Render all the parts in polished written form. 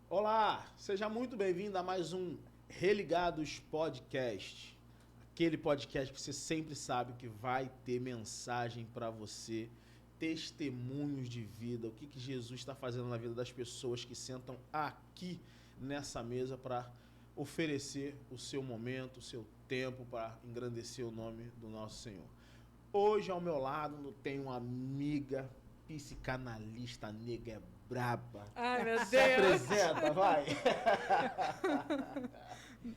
Olá, seja muito bem-vindo a mais um Religados Podcast. Aquele podcast que você sempre sabe que vai ter mensagem para você, testemunhos de vida, o que Jesus está fazendo na vida das pessoas que sentam aqui nessa mesa para oferecer o seu momento, o seu tempo para engrandecer o nome do nosso Senhor. Hoje ao meu lado tem uma amiga psicanalista, nega é braba. Ai, meu Deus. Se apresenta, vai.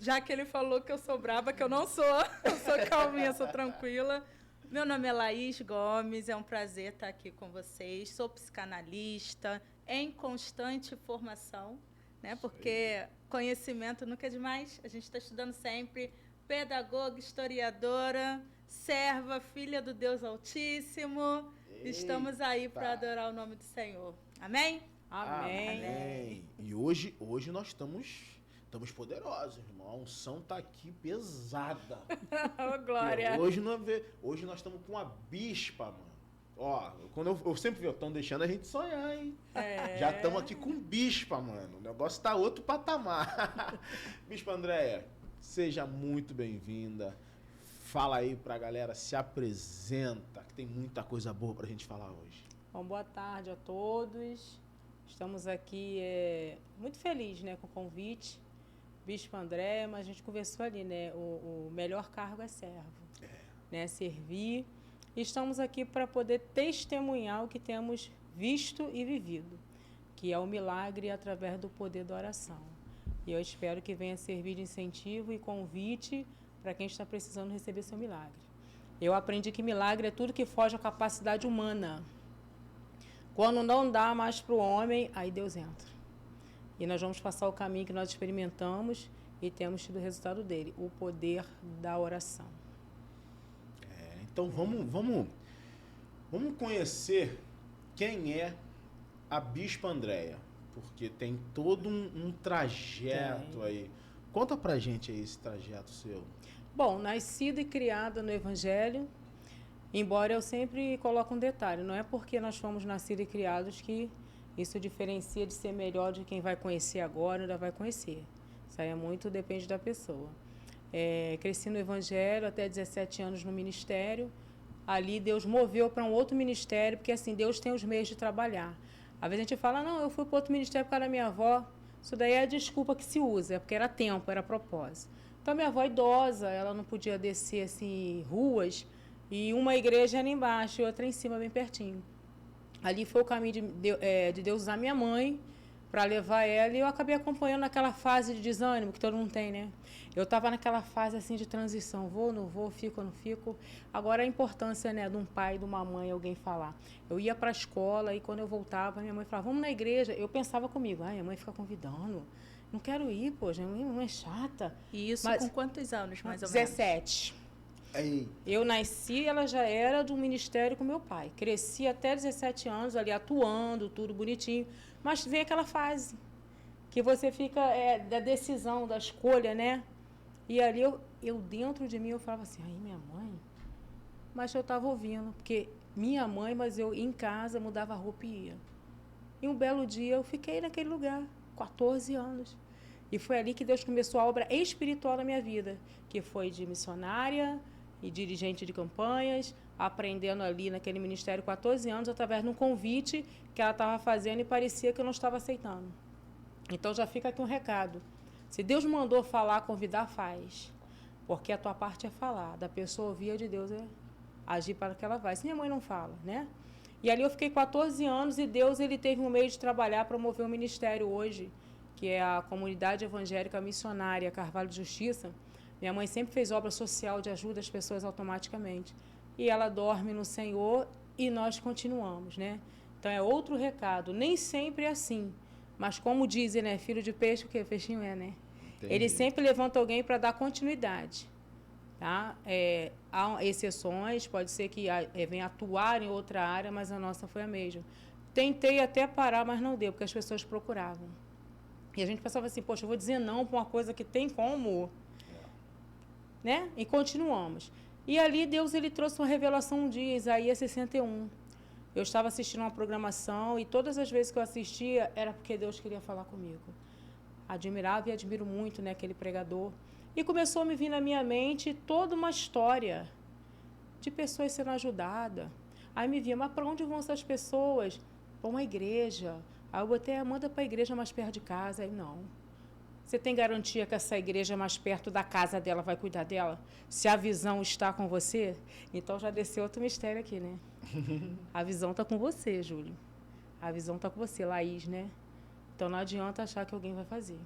Já que ele falou que eu sou braba, que eu não sou. Eu sou calminha, sou tranquila. Meu nome é Laís Gomes, é um prazer estar aqui com vocês. Sou psicanalista, em constante formação, né? Porque conhecimento nunca é demais. A gente está estudando sempre. Pedagoga, historiadora, serva, filha do Deus Altíssimo. Eita. Estamos aí para adorar o nome do Senhor. Amém? Amém. E hoje nós estamos poderosos, irmão. A unção tá aqui pesada. Oh, glória. Hoje nós estamos com uma bispa, mano. Ó, eu sempre vi, estão deixando a gente sonhar, hein? Já estamos aqui com bispa, mano. O negócio tá outro patamar. Bispa Andréia, seja muito bem-vinda. Fala aí pra galera, se apresenta, que tem muita coisa boa pra gente falar hoje. Bom, boa tarde a todos. Estamos aqui muito felizes, né, com o convite. Bispo André, mas a gente conversou ali, né? O melhor cargo é servo. Né, servir. E estamos aqui para poder testemunhar o que temos visto e vivido, que é o milagre através do poder da oração. E eu espero que venha servir de incentivo e convite para quem está precisando receber seu milagre. Eu aprendi que milagre é tudo que foge à capacidade humana. Quando não dá mais para o homem, aí Deus entra. E nós vamos passar o caminho que nós experimentamos e temos tido o resultado dele, o poder da oração. Então vamos conhecer quem é a Bispa Andréia, porque tem todo um trajeto aí. Conta pra gente aí esse trajeto seu. Bom, nascida e criada no Evangelho, embora eu sempre coloque um detalhe, não é porque nós fomos nascidos e criados que isso diferencia de ser melhor de quem vai conhecer agora ou ainda vai conhecer. Isso aí depende da pessoa. Cresci no Evangelho até 17 anos no ministério. Ali Deus moveu para um outro ministério, porque assim, Deus tem os meios de trabalhar. Às vezes a gente fala, não, eu fui para outro ministério por causa da minha avó. Isso daí é a desculpa que se usa, porque era tempo, era propósito. Então minha avó idosa, ela não podia descer assim ruas, e uma igreja era embaixo e outra em cima, bem pertinho. Ali foi o caminho de Deus usar minha mãe para levar ela, e eu acabei acompanhando aquela fase de desânimo que todo mundo tem, né? Eu estava naquela fase assim de transição, vou, não vou, fico, não fico. Agora a importância, né, de um pai, de uma mãe, alguém falar. Eu ia para a escola e quando eu voltava, minha mãe falava, vamos na igreja. Eu pensava comigo, minha mãe fica convidando, não quero ir, poxa, minha mãe é chata. E isso com quantos anos, mais ou menos? 17. Aí. Eu nasci, ela já era do ministério com meu pai. Cresci até 17 anos ali atuando, tudo bonitinho. Mas vem aquela fase que você fica da decisão, da escolha, né? E ali eu dentro de mim eu falava assim, aí minha mãe? Mas eu estava ouvindo, porque minha mãe, mas eu em casa mudava a roupa e ia. E um belo dia eu fiquei naquele lugar, 14 anos. E foi ali que Deus começou a obra espiritual na minha vida, que foi de missionária e dirigente de campanhas, aprendendo ali naquele ministério 14 anos, através de um convite que ela estava fazendo e parecia que eu não estava aceitando. Então já fica aqui um recado. Se Deus mandou falar, convidar, faz. Porque a tua parte é falar, da pessoa ouvir, de Deus é agir para que ela vai. Se minha mãe não fala, né? E ali eu fiquei 14 anos e Deus ele teve um meio de trabalhar, promover um ministério hoje, que é a Comunidade Evangélica Missionária Carvalho de Justiça. Minha mãe sempre fez obra social de ajuda às pessoas automaticamente. E ela dorme no Senhor e nós continuamos, né? Então é outro recado. Nem sempre é assim. Mas como dizem, né? Filho de peixe, o que peixinho é, né? Entendi. Ele sempre levanta alguém para dar continuidade. Tá? Há exceções, pode ser que venha atuar em outra área, mas a nossa foi a mesma. Tentei até parar, mas não deu, porque as pessoas procuravam. E a gente pensava assim, poxa, eu vou dizer não para uma coisa que tem como... Né? E continuamos. E ali Deus ele trouxe uma revelação um dia, Isaías 61. Eu estava assistindo uma programação e todas as vezes que eu assistia era porque Deus queria falar comigo. Admirava e admiro muito, né, aquele pregador. E começou a me vir na minha mente toda uma história de pessoas sendo ajudadas. Aí me via, mas para onde vão essas pessoas? Para uma igreja. Aí eu botei, manda para a igreja mais perto de casa. Aí não. Você tem garantia que essa igreja mais perto da casa dela vai cuidar dela? Se a visão está com você? Então já desceu outro mistério aqui, né? A visão está com você, Júlio. A visão está com você, Laís, né? Então não adianta achar que alguém vai fazer.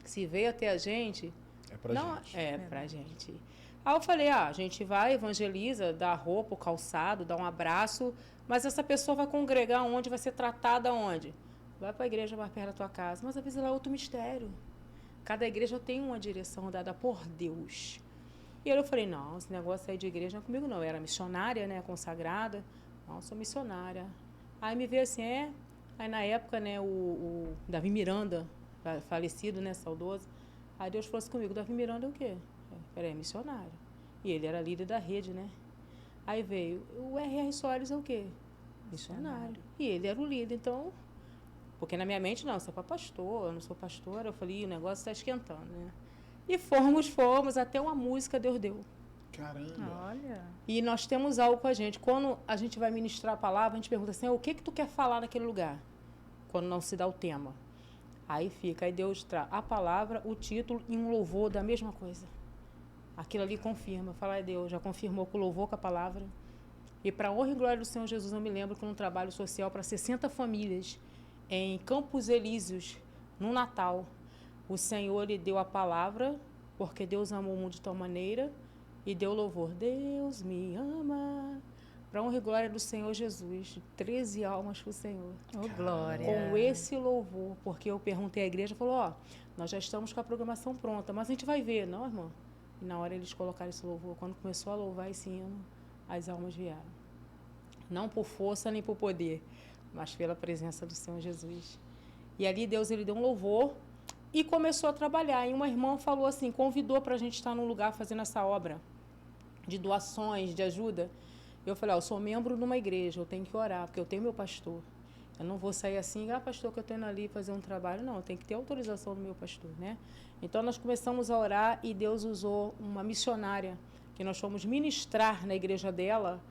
Se veio até a gente... É pra gente. É pra gente. Aí eu falei, a gente vai, evangeliza, dá roupa, o calçado, dá um abraço, mas essa pessoa vai congregar onde? Vai ser tratada onde? Vai para a igreja mais perto da tua casa. Mas às vezes lá é outro mistério. Cada igreja tem uma direção dada por Deus. E aí eu falei, não, esse negócio aí de igreja não é comigo não. Eu era missionária, né, consagrada. Não, sou missionária. Aí me veio assim, Aí na época, né, o Davi Miranda, falecido, né, saudoso. Aí Deus falou assim comigo, Davi Miranda é o quê? Peraí, missionário. E ele era líder da rede, né? Aí veio, o R.R. Soares é o quê? Missionário. E ele era o líder, então... Porque na minha mente, não, você é para pastor, eu não sou pastora. Eu falei, o negócio está esquentando, né? E fomos, até uma música Deus deu. Caramba. Olha. E nós temos algo com a gente. Quando a gente vai ministrar a palavra, a gente pergunta assim, o que tu quer falar naquele lugar? Quando não se dá o tema. Aí Deus traz a palavra, o título e um louvor da mesma coisa. Aquilo ali confirma. Fala, Deus já confirmou com o louvor, com a palavra. E para a honra e glória do Senhor Jesus, eu me lembro que num trabalho social para 60 famílias, em Campos Elíseos, no Natal, o Senhor lhe deu a palavra, porque Deus amou o mundo de tal maneira, e deu louvor. Deus me ama. Para a honra e glória do Senhor Jesus. 13 almas para o Senhor. Oh, glória. Com esse louvor, porque eu perguntei à igreja, falou, nós já estamos com a programação pronta, mas a gente vai ver. Não, irmã? E na hora eles colocaram esse louvor, quando começou a louvar esse hino, as almas vieram. Não por força nem por poder, mas pela presença do Senhor Jesus. E ali Deus ele deu um louvor e começou a trabalhar. E uma irmã falou assim, convidou para a gente estar num lugar fazendo essa obra de doações, de ajuda. Eu falei, eu sou membro de uma igreja, eu tenho que orar, porque eu tenho meu pastor. Eu não vou sair assim, pastor, que eu estou indo ali fazer um trabalho. Não, eu tenho que ter autorização do meu pastor, né? Então, nós começamos a orar e Deus usou uma missionária, que nós fomos ministrar na igreja dela,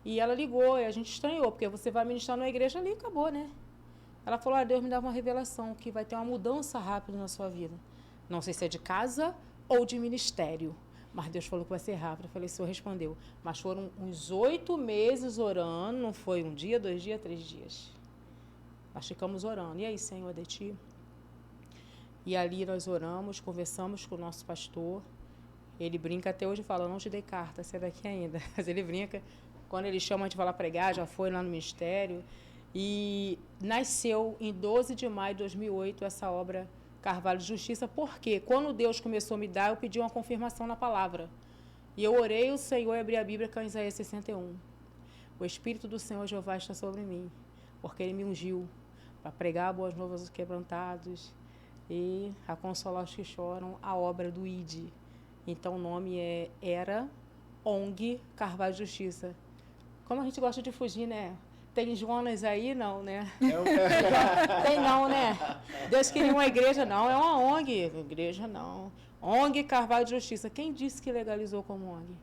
e ela ligou, e a gente estranhou, porque você vai ministrar na igreja ali e acabou, né? Ela falou, Deus me dá uma revelação, que vai ter uma mudança rápida na sua vida. Não sei se é de casa ou de ministério, mas Deus falou que vai ser rápido. Eu falei, o Senhor respondeu. Mas foram uns 8 meses orando, não foi um dia, 2 dias, 3 dias. Nós ficamos orando. E aí, Senhor, de ti? E ali nós oramos, conversamos com o nosso pastor. Ele brinca até hoje e fala, não te dei carta, sai daqui ainda. Mas ele brinca. Quando ele chama a gente vai lá pregar, já foi lá no ministério. E nasceu em 12 de maio de 2008 essa obra Carvalho de Justiça. Porque quando Deus começou a me dar, eu pedi uma confirmação na palavra. E eu orei o Senhor e abri a Bíblia com Isaías 61. O Espírito do Senhor Jeová está sobre mim, porque Ele me ungiu para pregar boas novas aos quebrantados e a consolar os que choram, a obra do ID. Então o nome é Era ONG Carvalho de Justiça. Como a gente gosta de fugir, né? Tem Jonas aí? Não, né? Tem não, né? Deus queria uma igreja? Não, é uma ONG. Igreja não. ONG Carvalho de Justiça. Quem disse que legalizou como ONG?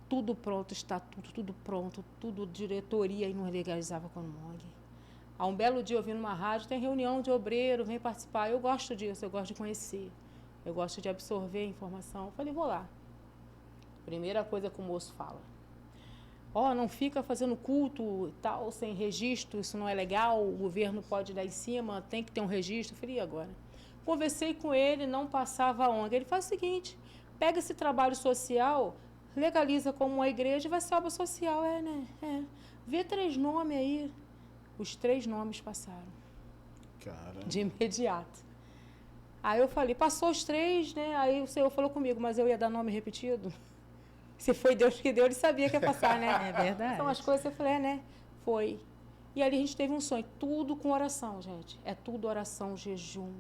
Tudo pronto, estatuto, tudo pronto, tudo diretoria e não legalizava como ONG. Há um belo dia eu vi numa rádio, tem reunião de obreiro, vem participar. Eu gosto disso, eu gosto de conhecer. Eu gosto de absorver informação. Eu falei, vou lá. Primeira coisa que o moço fala. Não fica fazendo culto e tal, sem registro, isso não é legal, o governo pode dar em cima, tem que ter um registro. Eu falei, e agora? Conversei com ele, não passava a ONG. Ele faz o seguinte, pega esse trabalho social, legaliza como uma igreja e vai ser obra social, né? Vê 3 nomes aí. Os 3 nomes passaram. Caramba. De imediato. Aí eu falei, passou os 3, né? Aí o Senhor falou comigo, mas eu ia dar nome repetido? Se foi Deus que deu, ele sabia que ia passar, né? É verdade. Então, as coisas, eu falei, né? Foi. E ali a gente teve um sonho, tudo com oração, gente. É tudo oração, jejum.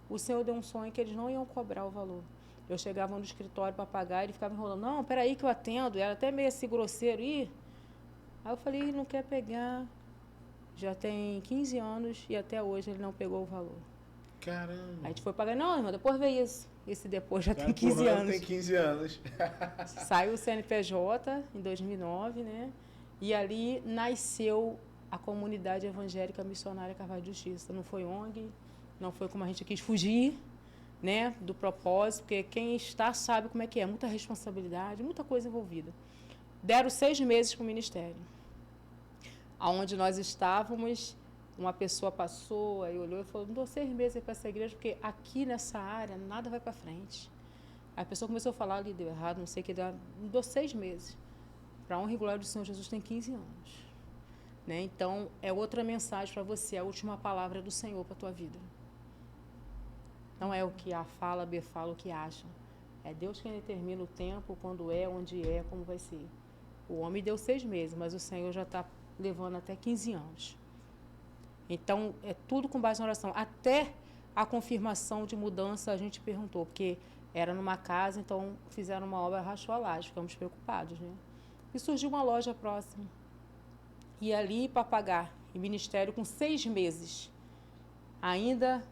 O Senhor deu um sonho que eles não iam cobrar o valor. Eu chegava no escritório para pagar, ele ficava enrolando. Não, peraí que eu atendo. Era até meio assim grosseiro. Aí eu falei, não quer pegar. Já tem 15 anos e até hoje ele não pegou o valor. Caramba. A gente foi pagar, não, irmã, depois veio isso. Esse depois já Tá tem 15 empurrando, anos. Tem 15 anos. Saiu o CNPJ em 2009, né? E ali nasceu a comunidade evangélica missionária Carvalho de Justiça. Não foi ONG, não foi como a gente quis fugir, né, do propósito, porque quem está sabe como é que é, muita responsabilidade, muita coisa envolvida. Deram 6 meses para o ministério. Aonde nós estávamos, uma pessoa passou, aí olhou e falou, não dou 6 meses para essa igreja, porque aqui nessa área nada vai para frente. Aí a pessoa começou a falar ali, deu errado, não sei o que, não dou 6 meses. Para a honra e glória do Senhor Jesus tem 15 anos. Né? Então, é outra mensagem para você, a última palavra do Senhor para a tua vida. Não é o que A fala, B fala, o que acha. É Deus quem determina o tempo, quando é, onde é, como vai ser. O homem deu 6 meses, mas o Senhor já está levando até 15 anos. Então, é tudo com base na oração. Até a confirmação de mudança a gente perguntou, porque era numa casa, então fizeram uma obra, rachou a laje, ficamos preocupados, né? E surgiu uma loja próxima. E ali, para pagar em ministério, com 6 meses, ainda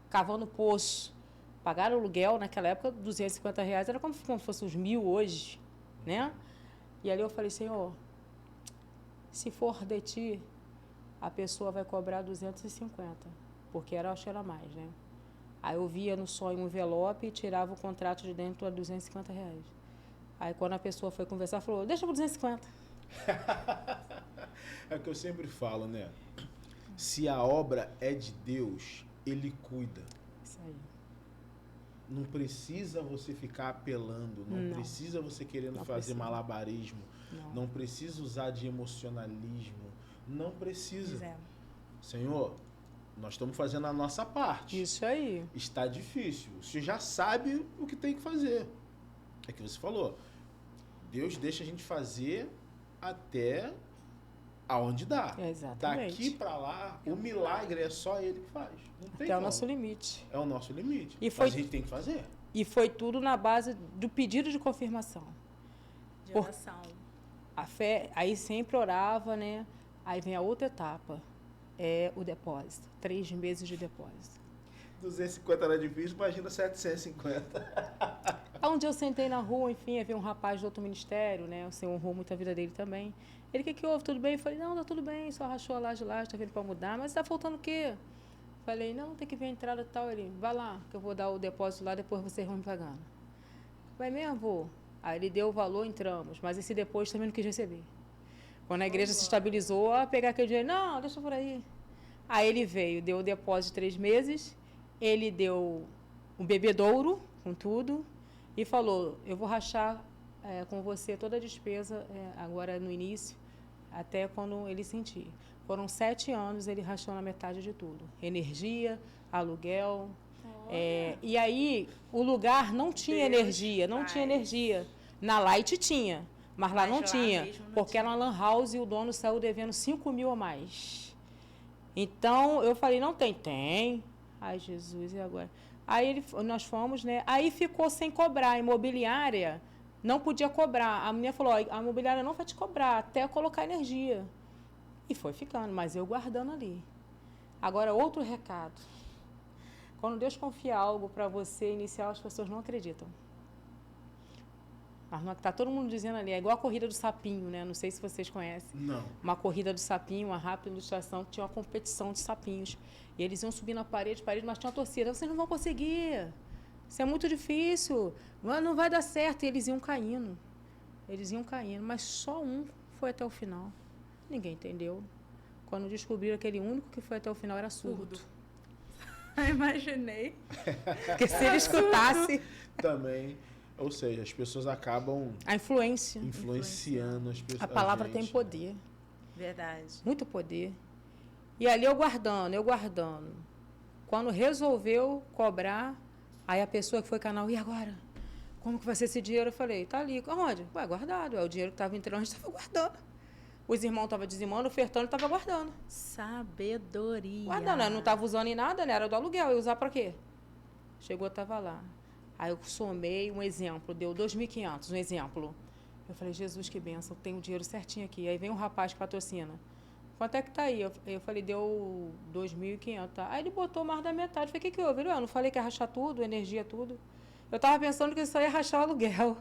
cavando poço, pagaram aluguel, naquela época, R$250, era como se fosse uns 1.000 hoje, né? E ali eu falei, Senhor, se for de ti, a pessoa vai cobrar 250, porque acho que era mais, né? Aí eu via no sonho um envelope e tirava o contrato de dentro a R$250. Aí quando a pessoa foi conversar, falou, deixa por 250. É o que eu sempre falo, né? Se a obra é de Deus, Ele cuida. Isso aí. Não precisa você ficar apelando, não precisa você querendo Não fazer precisa. malabarismo, não precisa usar de emocionalismo, não precisa. Pois é. Senhor, nós estamos fazendo a nossa parte. Isso aí. Está difícil. Você já sabe o que tem que fazer. É que você falou. Deus deixa a gente fazer até aonde dá. Exatamente. Daqui para lá, o milagre é só Ele que faz. Não tem Até o como. nosso limite. É o nosso limite. E foi- Mas a gente tem que fazer. E foi tudo na base do pedido de confirmação. De Por- oração. A fé, aí sempre orava, né? Aí vem a outra etapa, é o depósito. 3 meses de depósito. 250 era difícil, imagina 750. Aí um dia eu sentei na rua, enfim, havia um rapaz do outro ministério, né? O Senhor honrou muito a vida dele também. Ele, o que houve? Tudo bem? Eu falei, não, tá tudo bem, só rachou a laje lá, está vindo para mudar, mas tá faltando o quê? Falei, não, tem que ver a entrada e tal. Ele, vai lá, que eu vou dar o depósito lá, depois vocês vão me pagando. Vai mesmo, vou. Aí ele deu o valor, entramos, mas esse depois também não quis receber. Quando a igreja se estabilizou, pegar aquele dinheiro, não, deixa por aí. Aí ele veio, deu o depósito de 3 meses, ele deu um bebedouro com tudo e falou, eu vou rachar com você toda a despesa agora no início, até quando ele sentir. Foram 7 anos, ele rachou na metade de tudo. Energia, aluguel. E aí, o lugar não tinha Deus energia, não faz. tinha energia. Na Light tinha, mas lá Mas não lá tinha, mesmo não porque tinha. era uma lan house e o dono saiu devendo 5.000 a mais. Então, eu falei, não tem? Tem. Ai, Jesus, e agora? Aí nós fomos, né? Aí ficou sem cobrar. A imobiliária não podia cobrar. A mulher falou, ó, a imobiliária não vai te cobrar até colocar energia. E foi ficando, mas eu guardando ali. Agora, outro recado. Quando Deus confia algo para você inicial, as pessoas não acreditam. Mas está todo mundo dizendo ali, é igual a corrida do sapinho, né? Não sei se vocês conhecem. Não. Uma corrida do sapinho, uma rápida ilustração, que tinha uma competição de sapinhos. E eles iam subindo a parede, mas tinha uma torcida. Vocês não vão conseguir. Isso é muito difícil. Não vai dar certo. E eles iam caindo. Mas só um foi até o final. Ninguém entendeu. Quando descobriram que aquele único que foi até o final era surdo. Imaginei. Porque se ele escutasse... Também. Ou seja, as pessoas acabam A influência. influenciando as pessoas. A palavra gente. tem poder. Verdade. Muito poder. E ali eu guardando. Quando resolveu cobrar, aí a pessoa que foi canal, e agora? Como que vai ser esse dinheiro? Eu falei, tá ali. Aonde? Ué, guardado. É o dinheiro que estava entrando, a gente estava guardando. Os irmãos estavam dizimando, ofertando, estava guardando. Sabedoria. Guardando, eu não estava usando em nada, né? Era do aluguel. Eu usar para quê? Chegou, estava lá. Aí eu somei um exemplo, deu 2.500, um exemplo. Eu falei, Jesus, que benção, tenho o dinheiro certinho aqui. Aí vem um rapaz que patrocina. quanto é que tá aí? Eu falei, deu 2.500. Tá? Aí ele botou mais da metade. Eu falei, o que que houve? Ele, eu não falei que ia rachar tudo, energia, tudo. Eu tava pensando que ele só ia rachar o aluguel.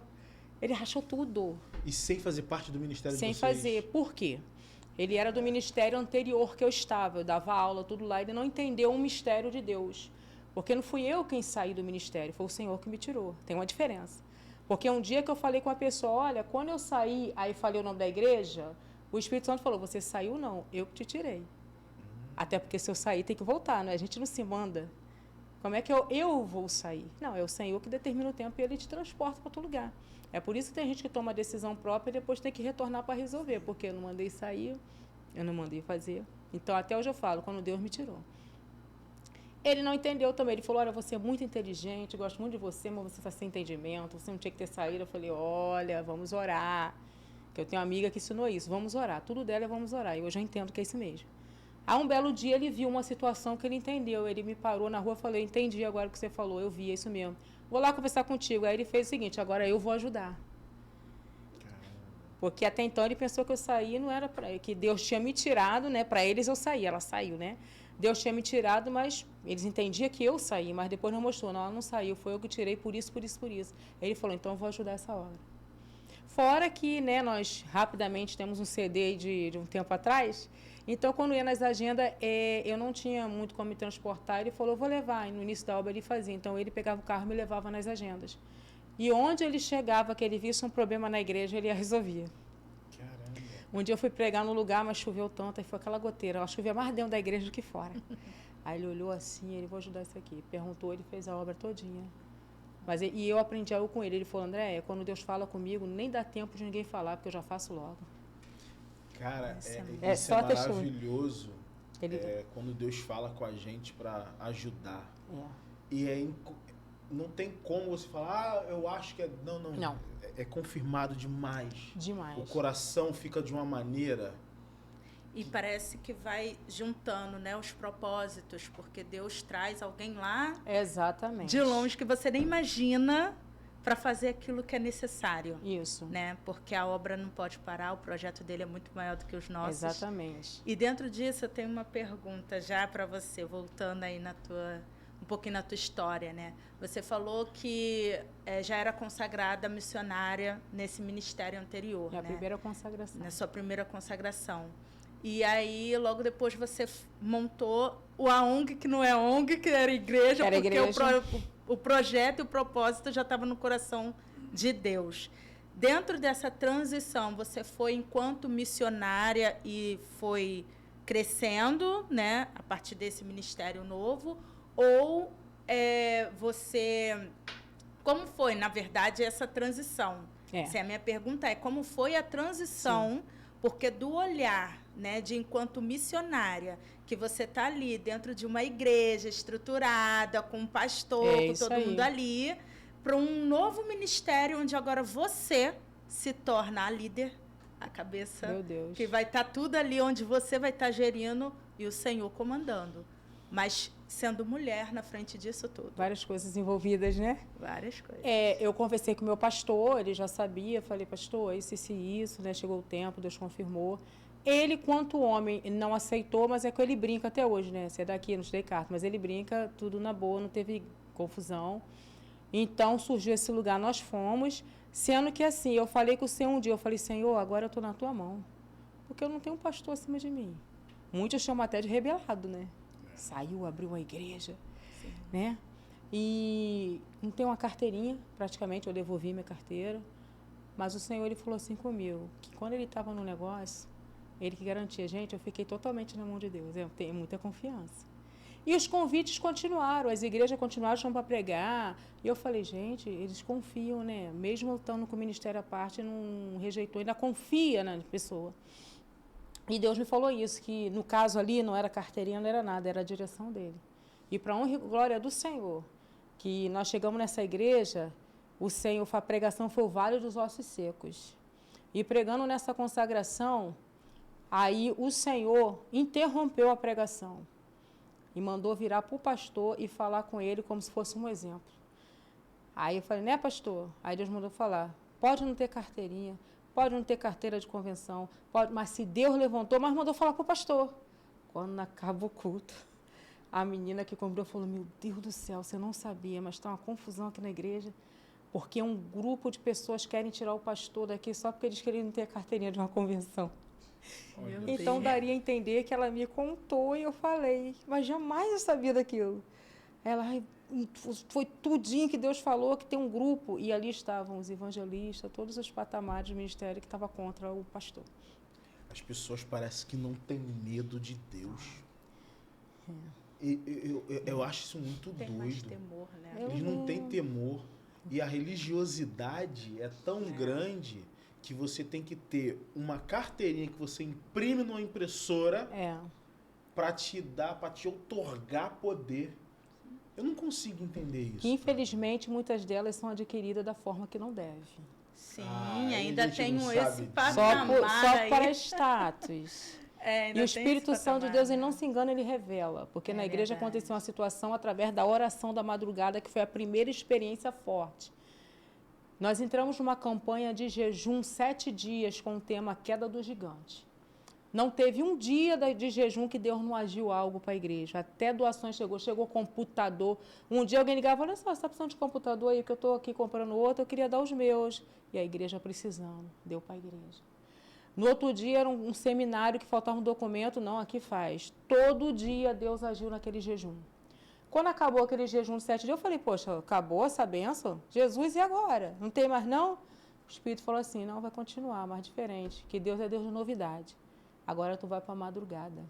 Ele rachou tudo. E sem fazer parte do ministério Sem de vocês? fazer. Por quê? Ele era do ministério anterior que eu estava. Eu dava aula, tudo lá. Ele não entendeu o mistério de Deus. Porque não fui eu quem saí do ministério, foi o Senhor que me tirou. Tem uma diferença. Porque um dia que eu falei com a pessoa, olha, quando eu saí, aí falei o nome da igreja, o Espírito Santo falou, você saiu não, eu que te tirei. Até porque se eu sair, tem que voltar, né? A gente não se manda. Como é que eu vou sair? Não, é o Senhor que determina o tempo e Ele te transporta para outro lugar. É por isso que tem gente que toma a decisão própria e depois tem que retornar para resolver, porque eu não mandei sair, eu não mandei fazer. Então, até hoje eu falo, quando Deus me tirou. Ele não entendeu também. Ele falou, olha, você é muito inteligente, gosto muito de você, mas você está sem entendimento, você não tinha que ter saído. Eu falei, olha, vamos orar. Que eu tenho uma amiga que ensinou isso, vamos orar. Tudo dela é vamos orar. E eu já entendo que é isso mesmo. Aí, um belo dia, ele viu uma situação que ele entendeu. Ele me parou na rua e falou, entendi agora o que você falou, eu vi, é isso mesmo. Vou lá conversar contigo. Aí ele fez o seguinte, agora eu vou ajudar. Porque até então ele pensou que eu saí, não era para que Deus tinha me tirado, né? Para eles eu saí, ela saiu, né? Deus tinha me tirado, mas eles entendiam que eu saí, mas depois não mostrou, não, ela não saiu, foi eu que tirei por isso, por isso, por isso. Ele falou, então eu vou ajudar essa obra. Fora que, né, nós rapidamente temos um CD de um tempo atrás, então quando ia nas agendas, eu não tinha muito como me transportar, ele falou, eu vou levar, e no início da obra ele fazia, então ele pegava o carro e me levava nas agendas. E onde ele chegava, que ele visse um problema na igreja, ele resolvia. Caramba. Um dia eu fui pregar num lugar, mas choveu tanto, aí foi aquela goteira. Ela chovia mais dentro da igreja do que fora. Aí ele olhou assim, ele, vou ajudar isso aqui. Perguntou, ele fez a obra todinha. E eu aprendi algo com ele. Ele falou, André, quando Deus fala comigo, nem dá tempo de ninguém falar, porque eu já faço logo. Cara, é isso só é maravilhoso. Ele... Quando Deus fala com a gente para ajudar. É. E não tem como você falar, eu acho que é... Não. É confirmado demais. Demais. O coração fica de uma maneira... E parece que vai juntando, né, os propósitos, porque Deus traz alguém lá Exatamente. de longe que você nem imagina para fazer aquilo que é necessário. Isso. Né? Porque a obra não pode parar, o projeto dele é muito maior do que os nossos. Exatamente. E dentro disso eu tenho uma pergunta já para você, voltando aí um pouquinho na tua história, né? Você falou que já era consagrada missionária nesse ministério anterior, É a né? primeira consagração. Na sua primeira consagração. E aí, logo depois, você montou a ONG, que não é ONG, que era igreja, era porque igreja. O projeto e o propósito já estavam no coração de Deus. Dentro dessa transição, você foi enquanto missionária e foi crescendo, né, a partir desse ministério novo, ou você... Como foi, na verdade, essa transição? A minha pergunta é, como foi a transição? Sim. Porque do olhar, né, de enquanto missionária, que você está ali dentro de uma igreja estruturada, com um pastor, com todo mundo ali, para um novo ministério onde agora você se torna a líder, a cabeça, meu Deus, que vai estar tudo ali onde você vai estar gerindo e o Senhor comandando. Mas sendo mulher na frente disso tudo. Várias coisas envolvidas, né? Várias coisas. Eu conversei com o meu pastor, ele já sabia, falei, pastor, isso, né? Chegou o tempo, Deus confirmou. Ele, quanto homem, não aceitou, mas é que ele brinca até hoje, né? Você é daqui, não te dei carta, mas ele brinca, tudo na boa, não teve confusão. Então, surgiu esse lugar, nós fomos, sendo que assim, eu falei com o Senhor um dia, eu falei, Senhor, agora eu estou na tua mão, porque eu não tenho um pastor acima de mim. Muitos chamam até de rebelado, né? Saiu, abriu uma igreja, sim, né? E não tem uma carteirinha, praticamente, eu devolvi minha carteira. Mas o Senhor, ele falou assim comigo, que quando ele estava no negócio, ele que garantia. Gente, eu fiquei totalmente na mão de Deus, eu tenho muita confiança. E os convites continuaram, as igrejas continuaram para pregar. E eu falei, gente, eles confiam, né? Mesmo eu estando com o ministério à parte, não rejeitou, ainda confia na pessoa. E Deus me falou isso, que no caso ali não era carteirinha, não era nada, era a direção dele. E para honra e glória do Senhor, que nós chegamos nessa igreja, a pregação foi o Vale dos Ossos Secos. E pregando nessa consagração, aí o Senhor interrompeu a pregação e mandou virar para o pastor e falar com ele como se fosse um exemplo. Aí eu falei, né, pastor? Aí Deus mandou falar, pode não ter carteirinha, pode não ter carteira de convenção, pode, mas se Deus levantou, mas mandou falar para o pastor. Quando acaba o culto, a menina que convidou falou, meu Deus do céu, você não sabia, mas está uma confusão aqui na igreja, porque um grupo de pessoas querem tirar o pastor daqui só porque eles queriam ter a carteirinha de uma convenção. Então, daria a entender que ela me contou e eu falei, mas jamais eu sabia daquilo. Ela, foi tudinho que Deus falou, que tem um grupo. E ali estavam os evangelistas, todos os patamares do ministério que estavam contra o pastor. As pessoas parecem que não têm medo de Deus. Eu acho isso muito doido. Tem mais temor, né? Eles não têm temor. E a religiosidade é tão grande que você tem que ter uma carteirinha que você imprime numa impressora para te dar, para te outorgar poder. Eu não consigo entender isso. Que, infelizmente, muitas delas são adquiridas da forma que não deve. Sim, ainda tem esse Só patamar para status. E o Espírito Santo de Deus, ele não se engana, ele revela. Porque na igreja aconteceu uma situação através da oração da madrugada, que foi a primeira experiência forte. Nós entramos numa campanha de jejum 7 dias com o tema Queda do Gigante. Não teve um dia de jejum que Deus não agiu algo para a igreja. Até doações chegou computador. Um dia alguém ligava, olha só, você está precisando de computador aí, que eu estou aqui comprando outro, eu queria dar os meus. E a igreja precisando, deu para a igreja. No outro dia era um seminário que faltava um documento, não, aqui faz. Todo dia Deus agiu naquele jejum. Quando acabou aquele jejum de 7 dias, eu falei, poxa, acabou essa bênção? Jesus, e agora? Não tem mais não? O Espírito falou assim, não, vai continuar, mas diferente, que Deus é Deus de novidade. Agora tu vai para a madrugada,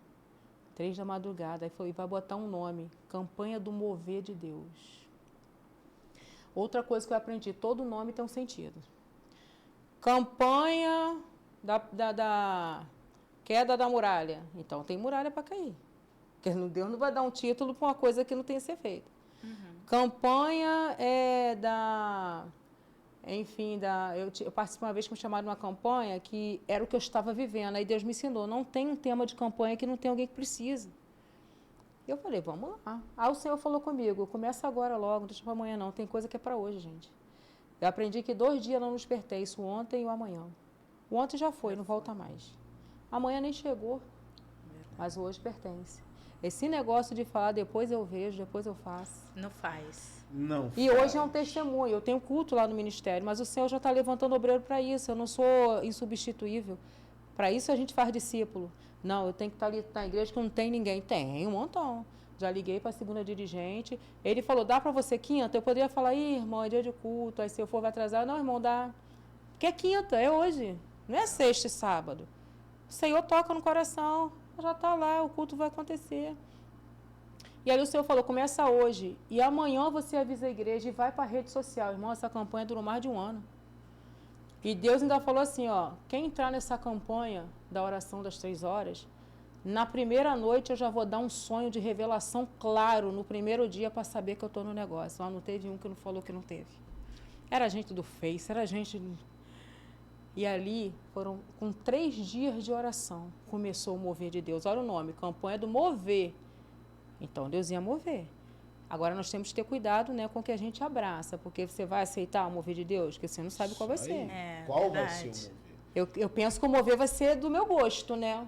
3 da madrugada, aí foi, vai botar um nome, Campanha do Mover de Deus. Outra coisa que eu aprendi, todo nome tem um sentido. Campanha da queda da muralha, então tem muralha para cair. Porque Deus não vai dar um título para uma coisa que não tem que ser feita. Campanha eu participei uma vez que me chamaram de uma campanha que era o que eu estava vivendo. Aí Deus me ensinou, não tem um tema de campanha que não tem alguém que precisa. Eu falei, vamos lá. Aí o Senhor falou comigo, começa agora logo, não deixa para amanhã não, tem coisa que é para hoje, gente. Eu aprendi que 2 dias não nos pertence, o ontem e o amanhã. O ontem já foi, não volta mais. Amanhã nem chegou, mas o hoje pertence. Esse negócio de falar, depois eu vejo, depois eu faço. Não faz. Não E faz. hoje é um testemunho. Eu tenho culto lá no ministério, mas o Senhor já está levantando obreiro para isso. Eu não sou insubstituível. Para isso a gente faz discípulo. Não, eu tenho que estar ali na igreja que não tem ninguém. Tem um montão. Já liguei para a segunda dirigente. Ele falou, dá para você quinta? Eu poderia falar, irmão, é dia de culto. Aí se eu for vai atrasar. Não, irmão, dá. Porque é quinta, é hoje. Não é sexta e sábado. O Senhor toca no coração. Já está lá, o culto vai acontecer. E aí o Senhor falou, começa hoje. E amanhã você avisa a igreja e vai para a rede social. Irmão, essa campanha durou mais de 1 ano. E Deus ainda falou assim, ó, quem entrar nessa campanha da oração das 3 horas, na primeira noite eu já vou dar um sonho de revelação claro no primeiro dia para saber que eu estou no negócio. Não teve um que não falou que não teve. Era gente do Face, era gente... E ali, foram com 3 dias de oração, começou o mover de Deus. Olha o nome, campanha do mover. Então, Deus ia mover. Agora, nós temos que ter cuidado, né, com o que a gente abraça, porque você vai aceitar o mover de Deus, porque você não sabe qual vai ser. Qual vai ser o mover? Eu penso que o mover vai ser do meu gosto, né?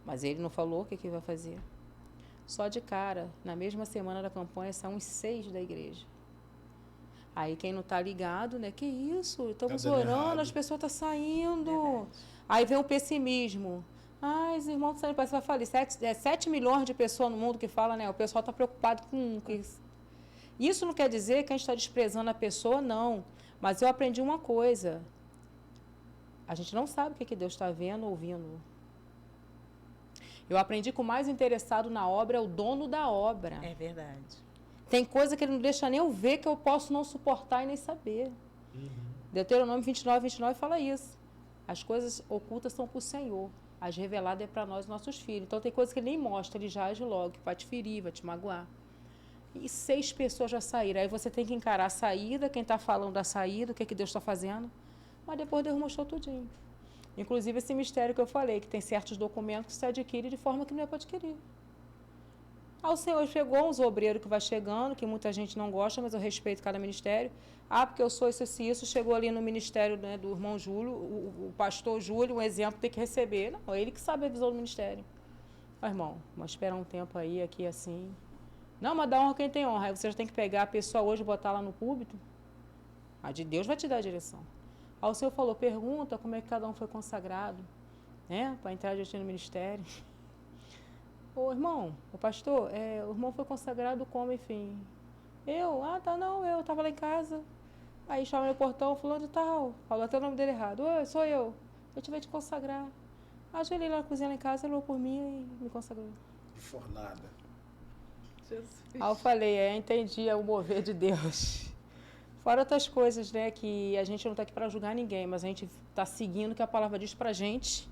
Mas ele não falou o que vai fazer. Só de cara, na mesma semana da campanha, são uns 6 da igreja. Aí quem não está ligado, né? Que isso? Estamos orando, as pessoas estão saindo. Verdade. Aí vem o pessimismo. Ah, os irmãos estão saindo, parece que vai falir. 7 milhões de pessoas no mundo que falam, né? O pessoal está preocupado com isso. Isso não quer dizer que a gente está desprezando a pessoa, não. Mas eu aprendi uma coisa. A gente não sabe o que Deus está vendo, ouvindo. Eu aprendi que o mais interessado na obra é o dono da obra. É verdade. Tem coisa que ele não deixa nem eu ver, que eu posso não suportar e nem saber. Deuteronômio 29 fala isso. As coisas ocultas são para o Senhor. As reveladas é para nós, nossos filhos. Então, tem coisas que ele nem mostra, ele já age logo, que vai te ferir, vai te magoar. E 6 pessoas já saíram. Aí você tem que encarar a saída, quem está falando da saída, o que Deus está fazendo. Mas depois Deus mostrou tudinho. Inclusive, esse mistério que eu falei, que tem certos documentos que se adquire de forma que não é para adquirir. Aí o Senhor pegou uns obreiros que vai chegando, que muita gente não gosta, mas eu respeito cada ministério. Ah, porque eu sou isso, chegou ali no ministério, né, do irmão Júlio, o pastor Júlio, um exemplo, tem que receber. Não, ele que sabe a visão do ministério. Mas, irmão, vamos esperar um tempo aí, aqui assim. Não, mas dá honra quem tem honra. Aí você já tem que pegar a pessoa hoje e botar lá no púlpito. A de Deus vai te dar a direção. Aí o Senhor falou, pergunta como é que cada um foi consagrado, né, para entrar diante no ministério. Ô, irmão, o pastor, o irmão foi consagrado como, enfim? Eu estava lá em casa. Aí chama no portão, fulano de tal, falou até o nome dele errado. Oi, sou eu tive que te consagrar. Ajoelhei lá na cozinha lá em casa, ele orou por mim e me consagrou. Fornada. Jesus. Aí eu falei, entendi, é o mover de Deus. Fora outras coisas, né, que a gente não está aqui para julgar ninguém, mas a gente está seguindo o que a palavra diz para a gente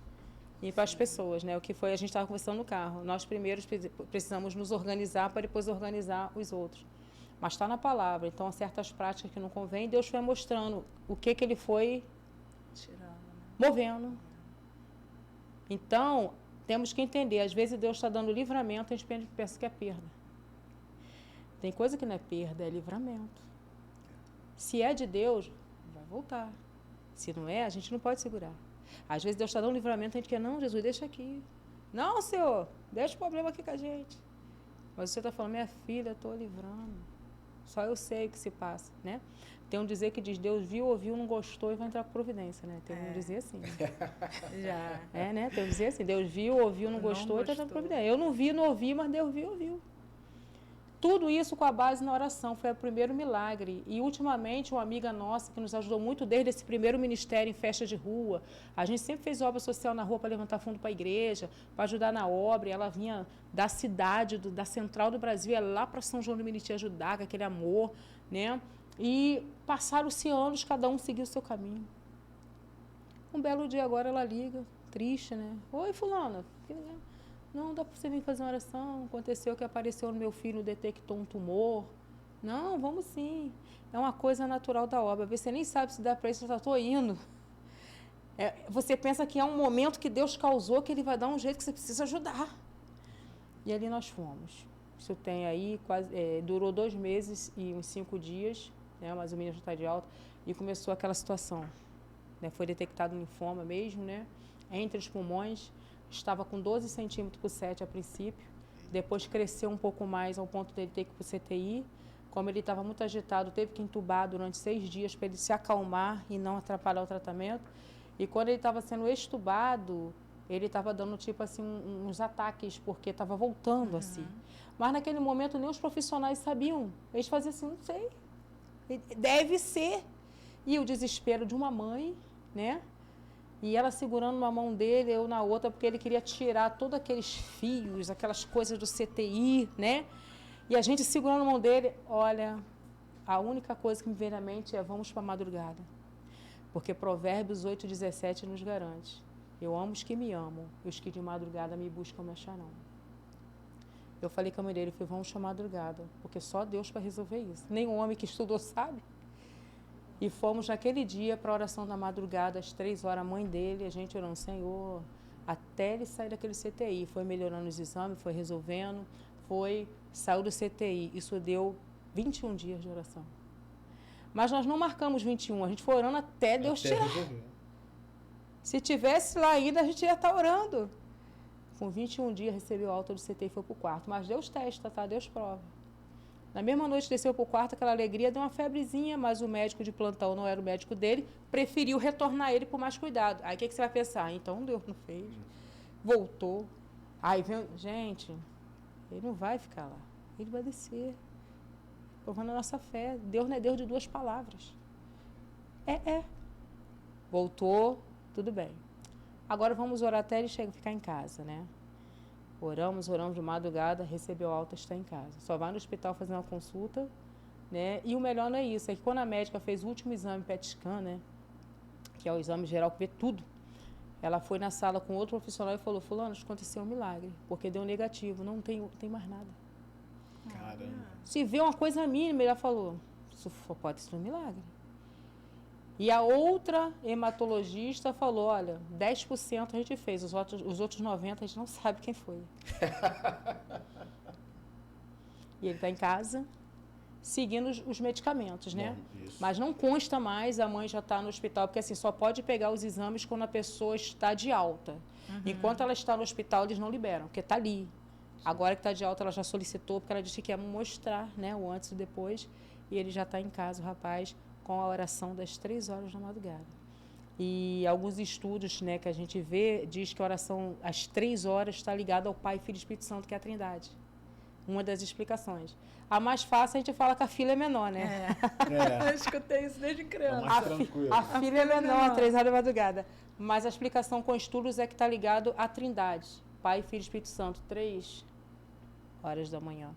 e para as pessoas, né? O que foi, a gente estava conversando no carro. Nós primeiros precisamos nos organizar para depois organizar os outros. Mas está na palavra, então certas práticas que não convém, Deus foi mostrando o que ele foi movendo. Então, temos que entender, às vezes Deus está dando livramento, a gente pensa que é perda. Tem coisa que não é perda, é livramento. Se é de Deus, vai voltar. Se não é, a gente não pode segurar. Às vezes Deus está dando livramento, a gente quer, não, Jesus, deixa aqui. Não, Senhor, deixa o problema aqui com a gente. Mas você está falando, minha filha, eu estou livrando. Só eu sei o que se passa, né? Tem um dizer que diz, Deus viu, ouviu, não gostou e vai entrar com providência, né? Tem um dizer assim. Já. Né? Tem um dizer assim, Deus viu, ouviu, não gostou e está entrando com providência. Eu não vi, não ouvi, mas Deus viu, ouviu. Tudo isso com a base na oração, foi o primeiro milagre. E, ultimamente, uma amiga nossa que nos ajudou muito desde esse primeiro ministério em festa de rua, a gente sempre fez obra social na rua para levantar fundo para a igreja, para ajudar na obra, e ela vinha da cidade, da central do Brasil, ia lá para São João do Meriti ajudar, com aquele amor, né? E passaram-se anos, cada um seguiu o seu caminho. Um belo dia agora ela liga, triste, né? Oi, fulana, não, dá para você vir fazer uma oração, aconteceu que apareceu no meu filho, detectou um tumor. Não, vamos sim. É uma coisa natural da obra. Você nem sabe se dá para isso, eu já estou indo. Você pensa que é um momento que Deus causou, que Ele vai dar um jeito que você precisa ajudar. E ali nós fomos. Isso tem aí, durou 2 meses e uns 5 dias, né, mas o menino já está de alta, e começou aquela situação. Né, foi detectado um linfoma mesmo, né, entre os pulmões. Estava com 12 centímetros por 7 a princípio, depois cresceu um pouco mais ao ponto dele ter que ir para o CTI. Como ele estava muito agitado, teve que entubar durante 6 dias para ele se acalmar e não atrapalhar o tratamento. E quando ele estava sendo extubado, ele estava dando tipo assim uns ataques, porque estava voltando assim. Mas naquele momento nem os profissionais sabiam. Eles faziam assim, não sei, deve ser. E o desespero de uma mãe, né? E ela segurando uma mão dele, eu na outra, porque ele queria tirar todos aqueles fios, aquelas coisas do CTI, né? E a gente segurando a mão dele, olha, a única coisa que me vem na mente é vamos para a madrugada. Porque Provérbios 8,17 nos garante. Eu amo os que me amam, e os que de madrugada me buscam me acharão. Eu falei com a mãe dele, vamos para a madrugada, porque só Deus para resolver isso. Nem um homem que estudou sabe. E fomos naquele dia para a oração da madrugada, às 3 horas, a mãe dele, a gente orando, Senhor, até ele sair daquele CTI. Foi melhorando os exames, foi resolvendo, saiu do CTI. Isso deu 21 dias de oração. Mas nós não marcamos 21, a gente foi orando até Deus tirar. Se tivesse lá ainda, a gente ia estar orando. Com 21 dias, recebeu alta do CTI e foi para o quarto. Mas Deus testa, tá? Deus prova. Na mesma noite, desceu para o quarto, aquela alegria, deu uma febrezinha, mas o médico de plantão não era o médico dele, preferiu retornar ele por mais cuidado. Aí, o que você vai pensar? Então, Deus não fez. Voltou. Aí, vem, gente, ele não vai ficar lá. Ele vai descer. Provando a nossa fé. Deus não é Deus de 2 palavras. Voltou, tudo bem. Agora, vamos orar até ele ficar em casa, né? Oramos de madrugada, recebeu alta, está em casa. Só vai no hospital fazer uma consulta, né? E o melhor não é isso, é que quando a médica fez o último exame PET scan, né? Que é o exame geral que vê tudo, ela foi na sala com outro profissional e falou, fulano, aconteceu um milagre, porque deu negativo, não tem mais nada. Caramba. Se vê uma coisa mínima, ela falou, isso pode ser um milagre. E a outra hematologista falou, olha, 10% a gente fez, os outros 90% a gente não sabe quem foi. E ele está em casa, seguindo os medicamentos, né? Bom, isso. Mas não consta mais, a mãe já está no hospital, porque assim, só pode pegar os exames quando a pessoa está de alta. Enquanto ela está no hospital, eles não liberam, porque está ali. Agora que está de alta, ela já solicitou, porque ela disse que ia mostrar, né, o antes e o depois. E ele já está em casa, o rapaz, com a oração das 3 horas da madrugada. E alguns estudos, né, que a gente vê, diz que a oração às 3 horas está ligada ao Pai, Filho e Espírito Santo, que é a Trindade. Uma das explicações. A mais fácil, a gente fala que a filha é menor, né? Eu escutei isso desde criança. mais tranquilo. A filha é menor, 3 horas da madrugada. Mas a explicação com estudos é que está ligado à Trindade. Pai, Filho e Espírito Santo, 3 horas da manhã.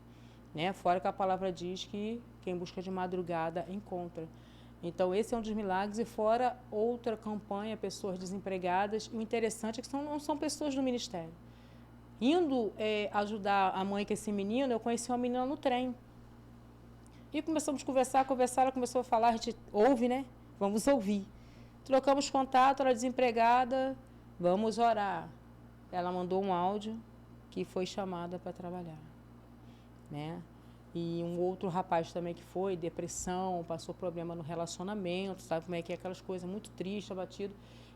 Né? Fora que a palavra diz que quem busca de madrugada encontra. Então, esse é um dos milagres. E fora outra campanha, pessoas desempregadas. E o interessante é que não são pessoas do ministério. Indo ajudar a mãe com esse menino, eu conheci uma menina no trem. E começamos a conversar, ela começou a falar, a gente ouve, né? Vamos ouvir. Trocamos contato, ela desempregada, vamos orar. Ela mandou um áudio que foi chamada para trabalhar, né? E um outro rapaz também que foi, depressão, passou problema no relacionamento, sabe como é que é, aquelas coisas, muito triste, abatido.